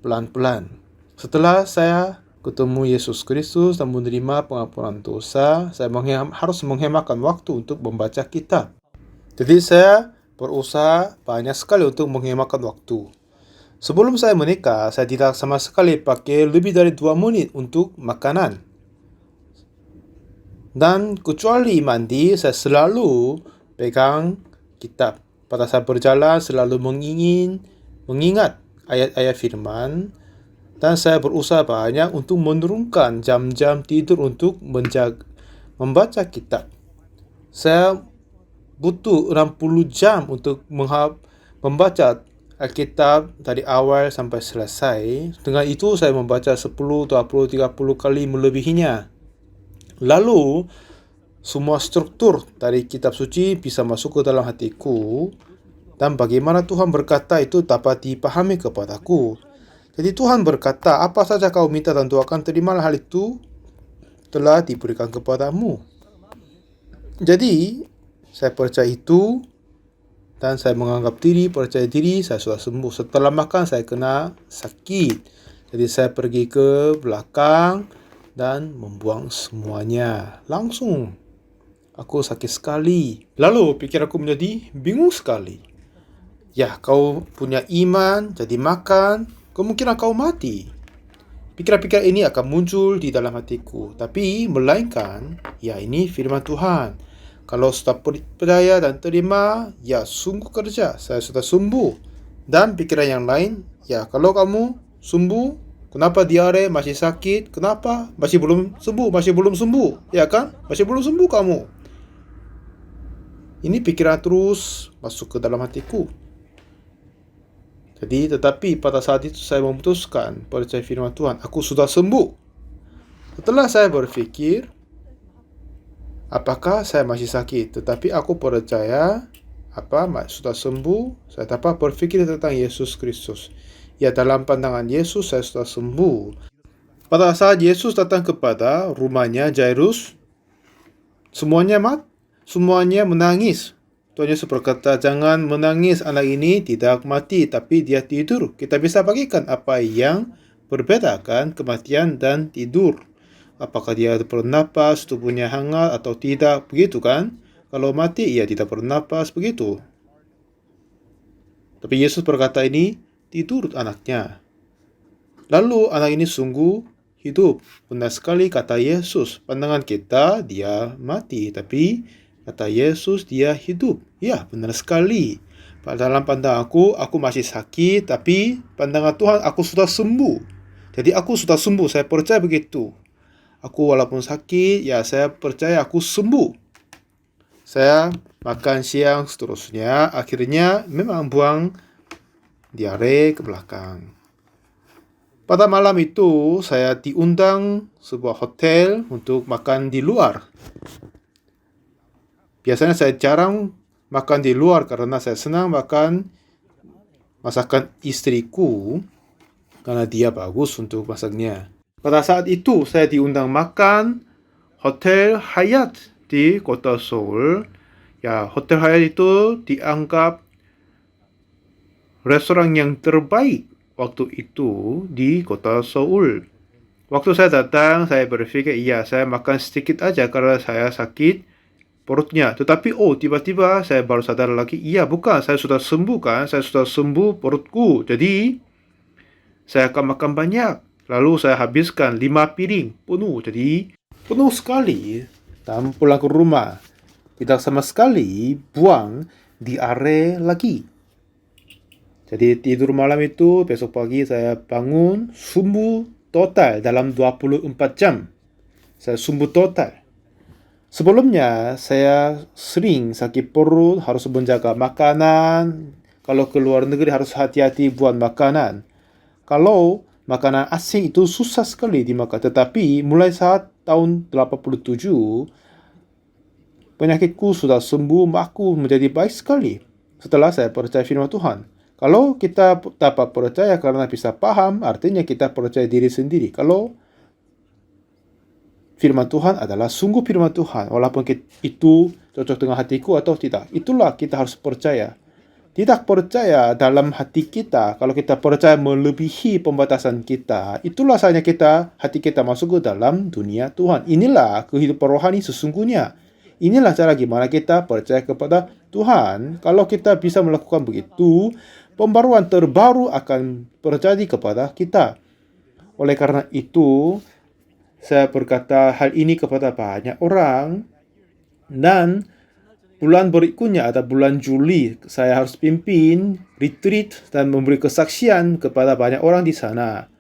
pelan-pelan. Setelah saya ketemu Yesus Kristus dan menerima pengampunan dosa, saya harus menghematkan waktu untuk membaca kitab. Jadi saya berusaha banyak sekali untuk menghematkan waktu. Sebelum saya menikah, saya tidak sama sekali pakai lebih dari 2 menit untuk makanan. Dan kecuali mandi, saya selalu pegang kitab. Pada saat berjalan, selalu mengingat ayat-ayat firman. Dan saya berusaha banyak untuk menurunkan jam-jam tidur untuk membaca kitab. Saya butuh 60 jam untuk membaca Alkitab dari awal sampai selesai. Dengan itu saya membaca 10, 20, 30 kali melebihinya. Lalu semua struktur dari kitab suci bisa masuk ke dalam hatiku. Dan bagaimana Tuhan berkata itu dapat dipahami kepadaku. Jadi Tuhan berkata, apa saja kau minta dan Tuhan akan terimalah hal itu telah diberikan kepadamu. Jadi, saya percaya itu dan saya menganggap percaya diri, saya sudah sembuh. Setelah makan, saya kena sakit. Jadi, saya pergi ke belakang dan membuang semuanya. Langsung, aku sakit sekali. Lalu, pikir aku menjadi bingung sekali. Ya, kau punya iman, jadi makan, kemungkinan kau mati. Pikiran-pikiran ini akan muncul di dalam hatiku. Tapi, melainkan, ya ini firman Tuhan. Kalau sudah percaya dan terima, ya sungguh kerja, saya sudah sembuh. Dan pikiran yang lain, ya kalau kamu sembuh, kenapa diare masih sakit? Kenapa? Masih belum sembuh, ya kan? Masih belum sembuh kamu. Ini pikiran terus masuk ke dalam hatiku. Jadi, tetapi pada saat itu saya memutuskan percaya firman Tuhan, aku sudah sembuh. Setelah saya berpikir, apakah saya masih sakit? Tetapi aku percaya sudah sembuh. Saya dapat berpikir tentang Yesus Kristus. Ya, dalam pandangan Yesus saya sudah sembuh. Pada saat Yesus datang kepada rumahnya Jairus, semuanya menangis. Tuhan Yesus berkata, jangan menangis, anak ini tidak mati, tapi dia tidur. Kita bisa bagikan apa yang membedakan kematian dan tidur. Apakah dia bernapas, tubuhnya hangat atau tidak, begitu kan? Kalau mati, ia tidak bernapas, begitu. Tapi Yesus berkata ini, tidur anaknya. Lalu anak ini sungguh hidup. Benar sekali kata Yesus. Pandangan kita, dia mati. Tapi kata Yesus, dia hidup. Ya, benar sekali. Dalam pandangan aku masih sakit. Tapi pandangan Tuhan, aku sudah sembuh. Jadi aku sudah sembuh, saya percaya begitu. Aku walaupun sakit, ya saya percaya aku sembuh. Saya makan siang seterusnya, akhirnya memang buang diare ke belakang. Pada malam itu, saya diundang sebuah hotel untuk makan di luar. Biasanya saya jarang makan di luar karena saya senang makan masakan istriku karena dia bagus untuk masaknya. Pada saat itu, saya diundang makan Hotel Hyatt di kota Seoul. Ya, Hotel Hyatt itu dianggap restoran yang terbaik waktu itu di kota Seoul. Waktu saya datang, saya berpikir, iya, saya makan sedikit aja karena saya sakit perutnya. Tetapi, tiba-tiba saya baru sadar lagi, iya, bukan, saya sudah sembuh kan? Saya sudah sembuh perutku. Jadi, saya akan makan banyak. Lalu saya habiskan 5 piring penuh. Jadi penuh sekali. Dan pulang ke rumah. Tidak sama sekali buang diare lagi. Jadi tidur malam itu, besok pagi saya bangun, sembuh total dalam 24 jam. Saya sembuh total. Sebelumnya saya sering sakit perut, harus menjaga makanan. Kalau ke luar negeri harus hati-hati buat makanan. Kalau makanan asing itu susah sekali dimakan. Tetapi mulai saat tahun 87, penyakitku sudah sembuh, aku menjadi baik sekali. Setelah saya percaya firman Tuhan. Kalau kita dapat percaya karena bisa paham, artinya kita percaya diri sendiri. Kalau firman Tuhan adalah sungguh firman Tuhan, walaupun itu cocok dengan hatiku atau tidak. Itulah kita harus percaya. Tidak percaya dalam hati kita, kalau kita percaya melebihi pembatasan kita, itulah saatnya hati kita masuk ke dalam dunia Tuhan. Inilah kehidupan rohani sesungguhnya. Inilah cara gimana kita percaya kepada Tuhan. Kalau kita bisa melakukan begitu, pembaruan terbaru akan terjadi kepada kita. Oleh karena itu, saya berkata hal ini kepada banyak orang, dan bulan berikutnya ada bulan Juli, saya harus pimpin retreat dan memberi kesaksian kepada banyak orang di sana.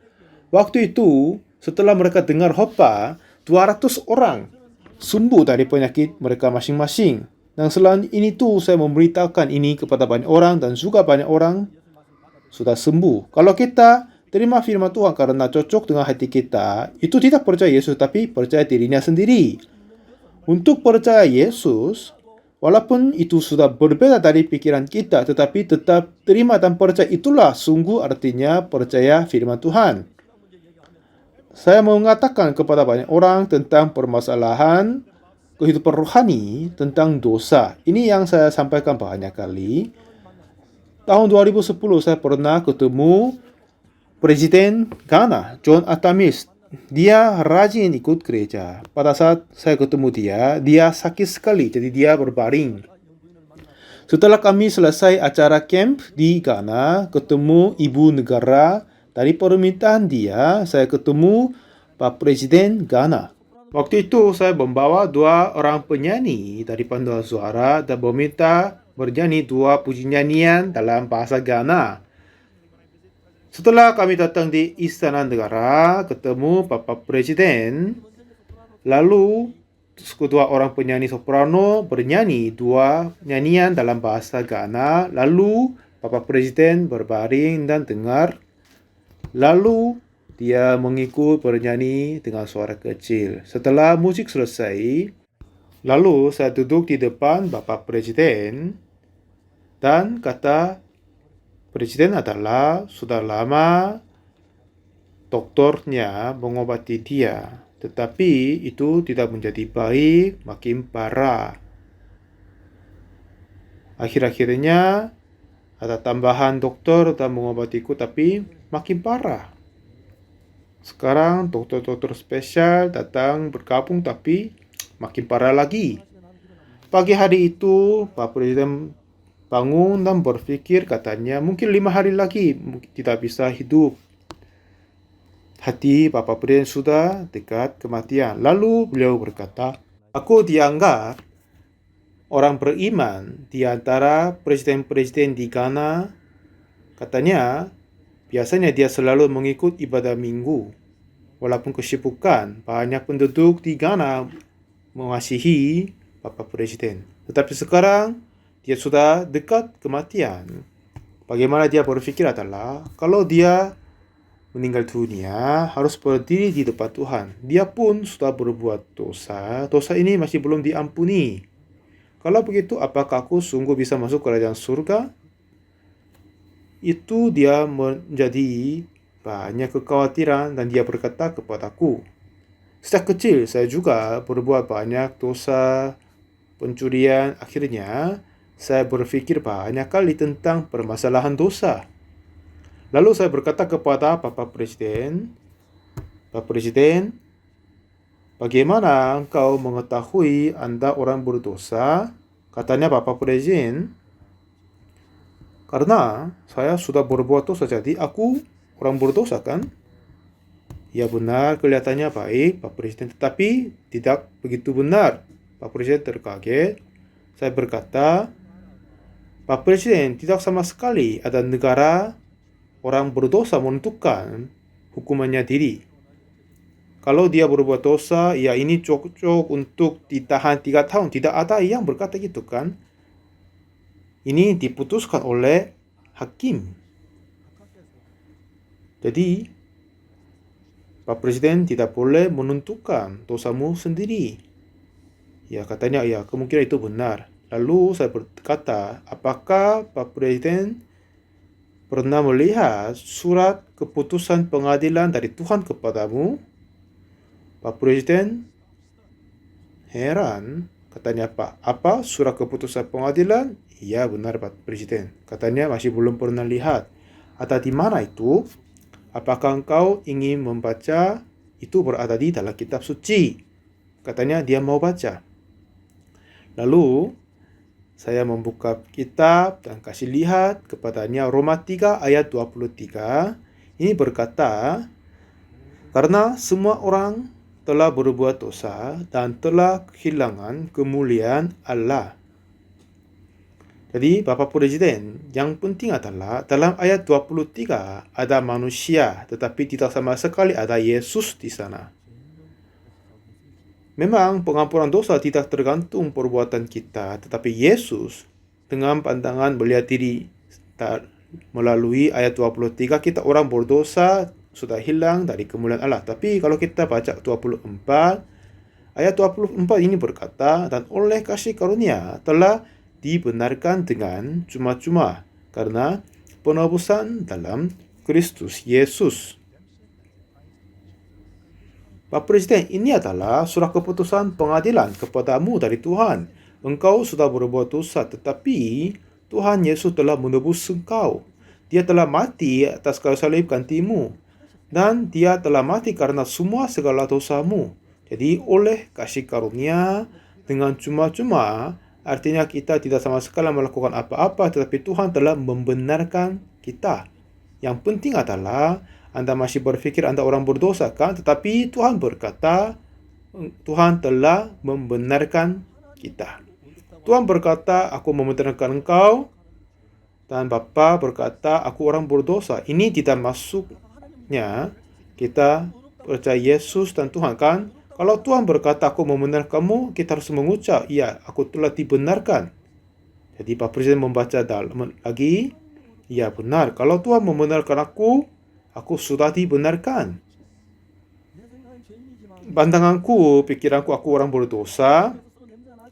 Waktu itu, setelah mereka dengar khotbah, 200 orang sembuh dari penyakit mereka masing-masing. Dan selain ini tuh, saya memberitakan ini kepada banyak orang dan juga banyak orang sudah sembuh. Kalau kita terima firman Tuhan karena cocok dengan hati kita, itu tidak percaya Yesus tapi percaya dirinya sendiri. Untuk percaya Yesus, Walaupun itu sudah berbeda dari pikiran kita, tetapi tetap terima dan percaya. Itulah sungguh artinya percaya firman Tuhan. Saya mau mengatakan kepada banyak orang tentang permasalahan kehidupan rohani, tentang dosa. Ini yang saya sampaikan banyak kali. Tahun 2010 saya pernah ketemu Presiden Ghana, John Atamis. Dia rajin ikut gereja. Pada saat saya ketemu dia sakit sekali, jadi dia berbaring. Setelah kami selesai acara camp di Ghana, ketemu ibu negara, dari permintaan dia, saya ketemu Pak Presiden Ghana. Waktu itu saya membawa 2 orang penyanyi dari Panduan Suara dan meminta bernyanyi 2 puji nyanyian dalam bahasa Ghana. Setelah kami datang di Istana Negara, ketemu Bapak Presiden, lalu kedua orang penyanyi soprano bernyanyi 2 nyanyian dalam bahasa Ghana, lalu Bapak Presiden berbaring dan dengar, lalu dia mengikut bernyanyi dengan suara kecil. Setelah musik selesai, lalu saya duduk di depan Bapak Presiden dan kata, Presiden adalah sudah lama dokternya mengobati dia, tetapi itu tidak menjadi baik, makin parah. Akhir-akhirnya ada tambahan dokter dan mengobatiku, tapi makin parah. Sekarang dokter-dokter spesial datang bergabung, tapi makin parah lagi. Pagi hari itu, Pak Presiden bangun dan berpikir, katanya mungkin 5 hari lagi tidak bisa hidup. Hati Bapak Presiden sudah dekat kematian. Lalu beliau berkata, aku dianggap orang beriman di antara presiden-presiden di Ghana. Katanya biasanya dia selalu mengikut ibadah minggu. Walaupun kesibukan, banyak penduduk di Ghana mengasihi Bapak Presiden. Tetapi sekarang dia sudah dekat kematian. Bagaimana dia berpikir adalah, kalau dia meninggal dunia, harus berdiri di depan Tuhan. Dia pun sudah berbuat dosa. Dosa ini masih belum diampuni. Kalau begitu, apakah aku sungguh bisa masuk kerajaan surga? Itu dia menjadi banyak kekhawatiran dan dia berkata kepadaku, sejak kecil saya juga berbuat banyak dosa, pencurian. Akhirnya saya berpikir banyak kali tentang permasalahan dosa. Lalu saya berkata kepada Bapak Presiden, Pak Presiden, bagaimana engkau mengetahui Anda orang berdosa? Katanya Bapak Presiden, karena saya sudah berbuat dosa, jadi aku orang berdosa kan? Ya benar, kelihatannya baik Pak Presiden, tetapi tidak begitu benar. Pak Presiden terkaget. Saya berkata, Pak Presiden, tidak sama sekali ada negara orang berdosa menentukan hukumannya diri. Kalau dia berbuat dosa, ya ini cocok untuk ditahan 3 tahun. Tidak ada yang berkata gitu kan. Ini diputuskan oleh hakim. Jadi, Pak Presiden tidak boleh menentukan dosamu sendiri. Ya katanya, ya kemungkinan itu benar. Lalu saya berkata, apakah Pak Presiden pernah melihat surat keputusan pengadilan dari Tuhan kepadamu? Pak Presiden heran, katanya, Pak, apa surat keputusan pengadilan? Iya benar Pak Presiden. Katanya masih belum pernah lihat. Ada di mana itu? Apakah engkau ingin membaca? Itu berada di dalam kitab suci. Katanya dia mau baca. Lalu saya membuka kitab dan kasih lihat kepadanya Roma 3 ayat 23. Ini berkata, karena semua orang telah berbuat dosa dan telah kehilangan kemuliaan Allah. Jadi Bapak Presiden, yang penting adalah dalam ayat 23 ada manusia, tetapi tidak sama sekali ada Yesus di sana. Memang pengampunan dosa tidak tergantung perbuatan kita, tetapi Yesus dengan pandangan melihat diri melalui ayat 23, kita orang berdosa sudah hilang dari kemuliaan Allah. Tapi kalau kita baca 24, Ayat 24 ini berkata, dan oleh kasih karunia telah dibenarkan dengan cuma-cuma karena penebusan dalam Kristus Yesus. Pak Presiden, ini adalah surat keputusan pengadilan kepadamu dari Tuhan. Engkau sudah berbuat dosa, tetapi Tuhan Yesus telah menebus engkau. Dia telah mati atas kayu salib gantimu. Dan dia telah mati karena semua segala dosamu. Jadi oleh kasih karunia dengan cuma-cuma, artinya kita tidak sama sekali melakukan apa-apa, tetapi Tuhan telah membenarkan kita. Yang penting adalah Anda masih berpikir Anda orang berdosa kan? Tetapi Tuhan berkata, Tuhan telah membenarkan kita. Tuhan berkata, aku membenarkan engkau. Dan Bapa berkata, aku orang berdosa. Ini tidak masuknya kita percaya Yesus dan Tuhan kan? Kalau Tuhan berkata, aku membenarkan kamu, kita harus mengucap, iya, aku telah dibenarkan. Jadi Pak Presiden membaca lagi, ya benar, kalau Tuhan membenarkan aku sudah dibenarkan. Pandanganku, pikiranku, aku orang berdosa.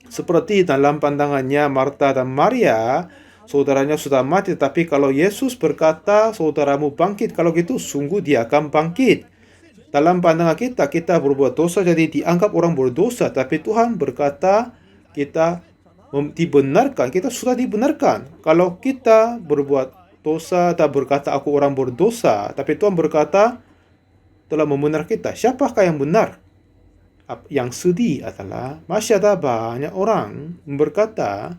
Seperti dalam pandangannya Marta dan Maria, saudaranya sudah mati, tapi kalau Yesus berkata, saudaramu bangkit, kalau gitu sungguh dia akan bangkit. Dalam pandangan kita berbuat dosa, jadi dianggap orang berdosa, tapi Tuhan berkata, kita dibenarkan, kita sudah dibenarkan. Kalau kita berbuat dosa dan berkata aku orang berdosa, tapi Tuhan berkata telah membenarkan kita. Siapakah yang benar? Yang sedih adalah masih ada banyak orang berkata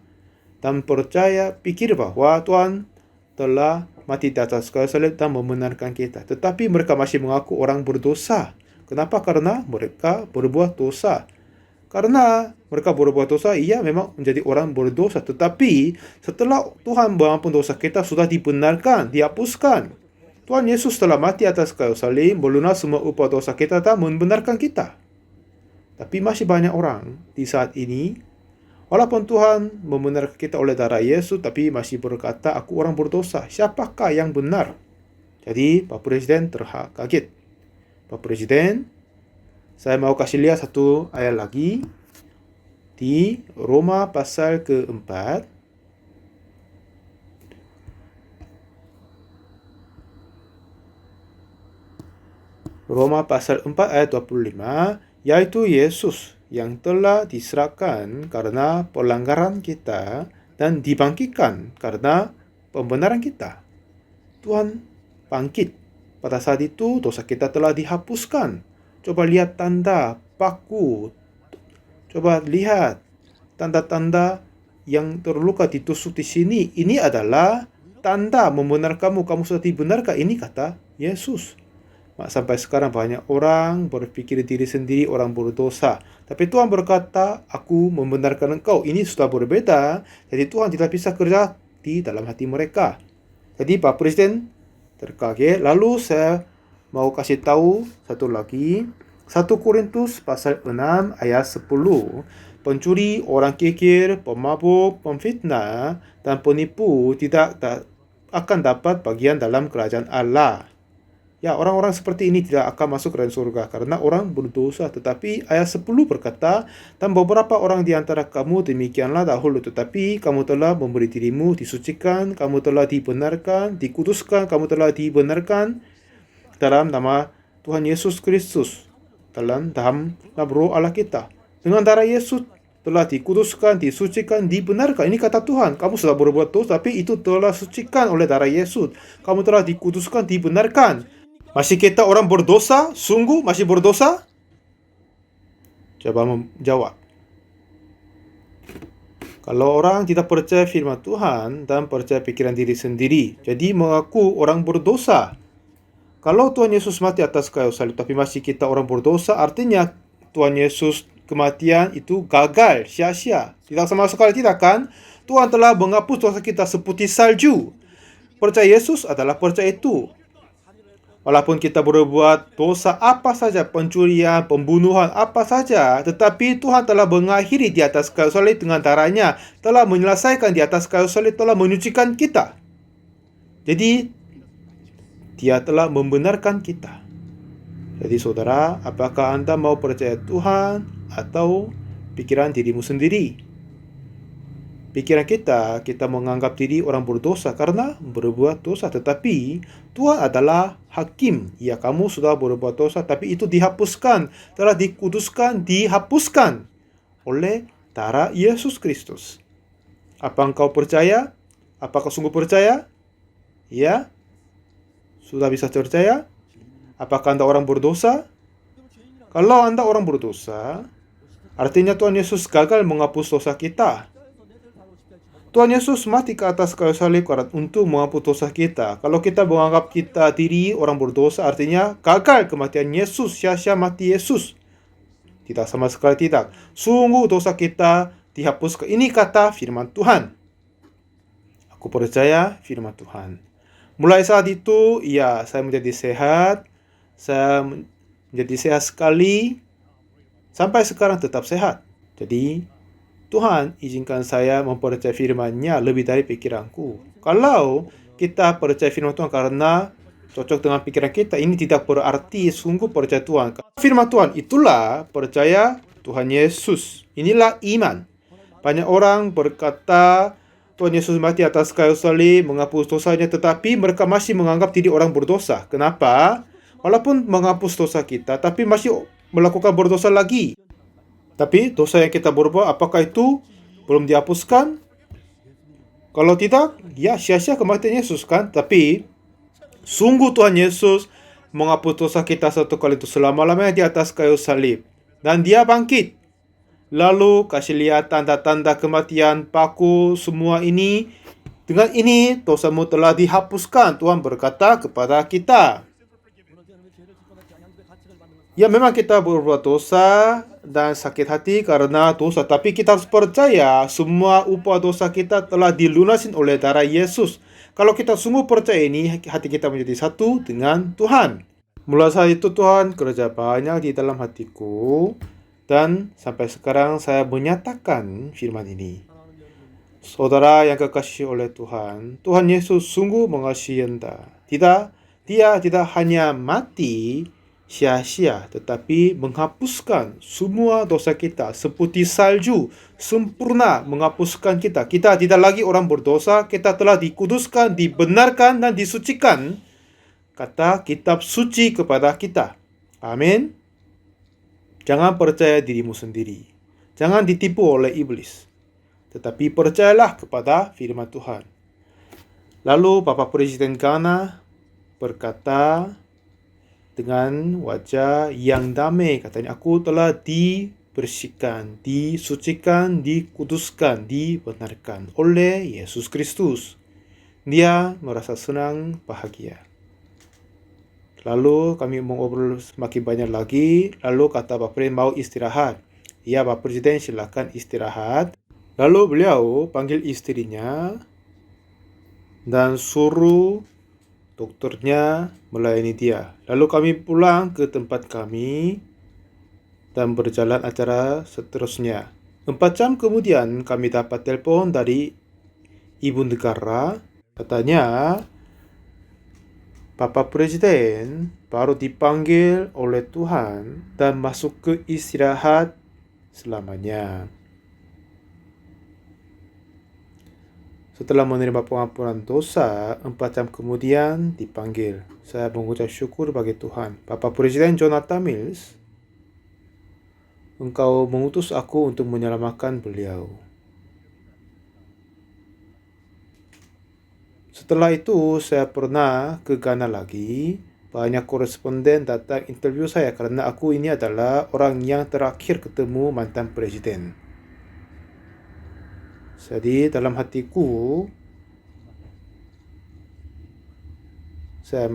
dan percaya pikir bahwa Tuhan telah mati di atas kayu salib dan membenarkan kita. Tetapi mereka masih mengaku orang berdosa. Kenapa? Karena mereka berbuat dosa. Karena mereka berbuat dosa, ia memang menjadi orang berdosa. Tetapi setelah Tuhan mengampuni dosa kita, sudah dibenarkan, dihapuskan. Tuhan Yesus telah mati atas kayu salib, melunas semua upah dosa kita dan membenarkan kita. Tapi masih banyak orang di saat ini, walaupun Tuhan membenarkan kita oleh darah Yesus, tapi masih berkata, aku orang berdosa. Siapakah yang benar? Jadi Pak Presiden terkaget. Pak Presiden, saya mau kasih lihat satu ayat lagi di Roma pasal keempat. Roma pasal 4 ayat 25, yaitu Yesus yang telah diserahkan karena pelanggaran kita dan dibangkitkan karena pembenaran kita. Tuhan bangkit. Pada saat itu dosa kita telah dihapuskan. Coba lihat tanda paku. Coba lihat tanda-tanda yang terluka ditusuk di sini. Ini adalah tanda membenarkan kamu sudah dibenarkan. Ini kata Yesus. Sampai sekarang banyak orang berpikir diri sendiri orang berdosa. Tapi Tuhan berkata, aku membenarkan engkau. Ini sudah berbeda. Jadi Tuhan tidak bisa kerja di dalam hati mereka. Jadi Pak Presiden terkaget. Lalu saya mau kasih tahu satu lagi. 1 Korintus pasal 6 ayat 10. Pencuri, orang kikir, pemabuk, pemfitnah, dan penipu tidak akan dapat bagian dalam kerajaan Allah. Ya, orang-orang seperti ini tidak akan masuk ke surga karena orang berdosa. Tetapi ayat 10 berkata, dan beberapa orang di antara kamu demikianlah dahulu, tetapi kamu telah memberi dirimu disucikan, kamu telah dibenarkan, dikuduskan, kamu telah dibenarkan dalam nama Tuhan Yesus Kristus, dalam roh Allah kita. Dengan darah Yesus telah dikuduskan, disucikan, dibenarkan. Ini kata Tuhan, kamu sudah berbuat dosa, tapi itu telah sucikan oleh darah Yesus. Kamu telah dikuduskan, dibenarkan. Masih kita orang berdosa? Sungguh masih berdosa? Coba menjawab. Kalau orang tidak percaya firman Tuhan dan percaya pikiran diri sendiri, jadi mengaku orang berdosa. Kalau Tuhan Yesus mati atas kayu salib, tapi masih kita orang berdosa, artinya Tuhan Yesus kematian itu gagal, sia-sia. Tidak sama sekali tidak kan? Tuhan telah menghapus dosa kita seperti salju. Percaya Yesus adalah percaya itu. Walaupun kita berbuat dosa apa saja, pencurian, pembunuhan, apa saja, tetapi Tuhan telah mengakhiri di atas kayu salib dengan darahnya, telah menyelesaikan di atas kayu salib, telah menyucikan kita. Jadi, Dia telah membenarkan kita. Jadi saudara, apakah Anda mau percaya Tuhan atau pikiran dirimu sendiri? Pikiran kita menganggap diri orang berdosa karena berbuat dosa. Tetapi Tuhan adalah hakim. Ya, kamu sudah berbuat dosa, tapi itu dihapuskan. Telah dikuduskan, dihapuskan oleh darah Yesus Kristus. Apa engkau percaya? Apakah sungguh percaya? Ya? Sudah bisa percaya? Apakah Anda orang berdosa? Kalau Anda orang berdosa, artinya Tuhan Yesus gagal menghapus dosa kita. Tuhan Yesus mati ke atas kayu salib untuk menghapus dosa kita. Kalau kita menganggap kita diri orang berdosa, artinya gagal kematian Yesus, sia-sia mati Yesus. Tidak, sama sekali tidak. Sungguh dosa kita dihapuskan. Ini kata firman Tuhan. Aku percaya firman Tuhan. Mulai saat itu, ya, saya menjadi sehat. Saya menjadi sehat sekali. Sampai sekarang tetap sehat. Jadi, Tuhan izinkan saya mempercayai firman-Nya lebih dari pikiranku. Kalau kita percaya firman Tuhan karena cocok dengan pikiran kita, ini tidak berarti sungguh percaya Tuhan. Firman Tuhan itulah percaya Tuhan Yesus. Inilah iman. Banyak orang berkata Tuhan Yesus mati atas kayu salib menghapus dosanya, tetapi mereka masih menganggap diri orang berdosa. Kenapa? Walaupun menghapus dosa kita, tapi masih melakukan berdosa lagi. Tapi dosa yang kita berbuat, apakah itu belum dihapuskan? Kalau tidak, ya sia-sia kematian Yesus kan? Tapi sungguh Tuhan Yesus menghapus dosa kita satu kali itu selama-lamanya di atas kayu salib. Dan Dia bangkit. Lalu kasih lihat tanda-tanda kematian, paku, semua ini. Dengan ini dosamu telah dihapuskan. Tuhan berkata kepada kita. Ya, memang kita berbuat dosa dan sakit hati karena dosa. Tapi kita harus percaya semua upah dosa kita telah dilunasin oleh darah Yesus. Kalau kita sungguh percaya ini, hati kita menjadi satu dengan Tuhan. Mulai saat itu Tuhan kerja banyak di dalam hatiku. Dan sampai sekarang saya menyatakan firman ini. Saudara yang kekasih oleh Tuhan, Tuhan Yesus sungguh mengasihi Anda. Dia tidak hanya mati sia-sia, tetapi menghapuskan semua dosa kita seperti salju, sempurna menghapuskan kita. Kita tidak lagi orang berdosa, kita telah dikuduskan, dibenarkan, dan disucikan. Kata kitab suci kepada kita. Amin. Jangan percaya dirimu sendiri. Jangan ditipu oleh iblis. Tetapi percayalah kepada firman Tuhan. Lalu Bapak Presiden Ghana berkata dengan wajah yang damai, katanya, aku telah dibersihkan, disucikan, dikuduskan, dibenarkan oleh Yesus Kristus. Dia merasa senang, bahagia. Lalu kami mengobrol semakin banyak lagi. Lalu kata Bapak Presiden mau istirahat. Ya, Bapak Presiden silakan istirahat. Lalu beliau panggil istrinya dan suruh dokternya melayani dia. Lalu kami pulang ke tempat kami dan berjalan acara seterusnya. 4 jam kemudian kami dapat telepon dari Ibu Negara. Katanya, Bapak Presiden baru dipanggil oleh Tuhan dan masuk ke istirahat selamanya. Setelah menerima pengampunan dosa, 4 jam kemudian dipanggil. Saya mengucap syukur bagi Tuhan. Bapak Presiden Jonathan Mills, engkau mengutus aku untuk menyelamatkan beliau. Setelah itu, saya pernah ke Ghana lagi. Banyak koresponden datang interview saya karena aku ini adalah orang yang terakhir ketemu mantan presiden. Jadi dalam hatiku, saya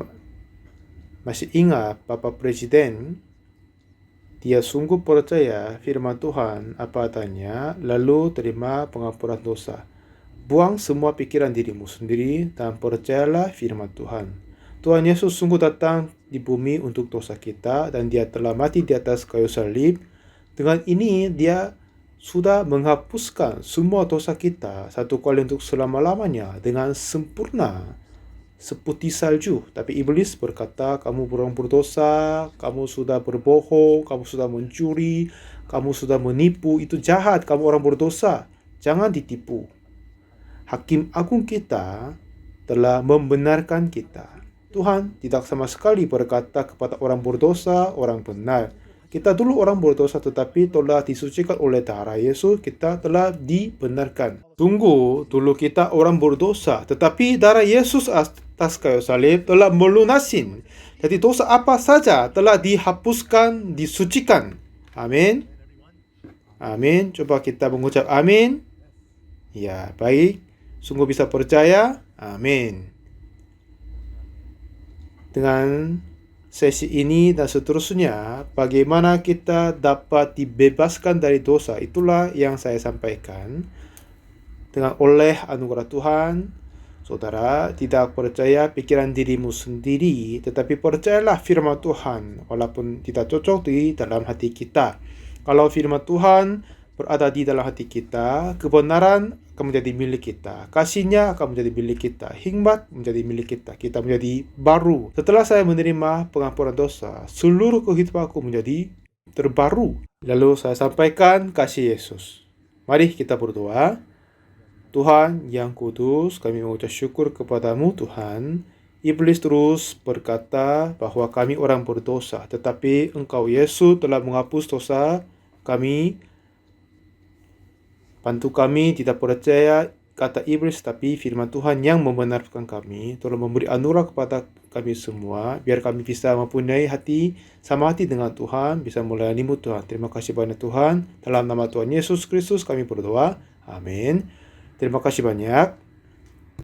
masih ingat Bapak Presiden, dia sungguh percaya firman Tuhan apa adanya, lalu terima pengampunan dosa. Buang semua pikiran dirimu sendiri dan percayalah firman Tuhan. Tuhan Yesus sungguh datang di bumi untuk dosa kita dan Dia telah mati di atas kayu salib. Dengan ini Dia sudah menghapuskan semua dosa kita satu kali untuk selama-lamanya dengan sempurna. seputih salju. Tapi iblis berkata, kamu orang berdosa, kamu sudah berbohong, kamu sudah mencuri, kamu sudah menipu, itu jahat, kamu orang berdosa. Jangan ditipu. Hakim Agung kita telah membenarkan kita. Tuhan tidak sama sekali berkata kepada orang berdosa, orang benar. Kita dulu orang berdosa tetapi telah disucikan oleh darah Yesus, kita telah dibenarkan. Tunggu, dulu kita orang berdosa, tetapi darah Yesus atas kayu salib telah melunasin. Jadi dosa apa saja telah dihapuskan, disucikan. Amin. Amin. Coba kita mengucap amin. Ya, baik. Sungguh bisa percaya. Amin. Dengan sesi ini dan seterusnya, bagaimana kita dapat dibebaskan dari dosa, itulah yang saya sampaikan. Dengan oleh anugerah Tuhan, saudara tidak percaya pikiran dirimu sendiri, tetapi percayalah firman Tuhan, walaupun tidak cocok di dalam hati kita. Kalau firman Tuhan berada di dalam hati kita, kebenaran akan menjadi milik kita, kasihnya akan menjadi milik kita, hikmat menjadi milik kita, kita menjadi baru. Setelah saya menerima pengampunan dosa, seluruh kehidupanku menjadi terbaru. Lalu saya sampaikan kasih Yesus. Mari kita berdoa. Tuhan yang kudus, kami mengucap syukur kepadamu Tuhan. Iblis terus berkata bahwa kami orang berdosa, tetapi Engkau Yesus telah menghapus dosa kami. Bantu kami tidak percaya kata iblis, tapi firman Tuhan yang membenarkan kami. Tolong memberi anugerah kepada kami semua, biar kami bisa mempunyai hati sama hati dengan Tuhan, bisa melayani-Mu Tuhan. Terima kasih banyak Tuhan. Dalam nama Tuhan Yesus Kristus kami berdoa. Amin. Terima kasih banyak.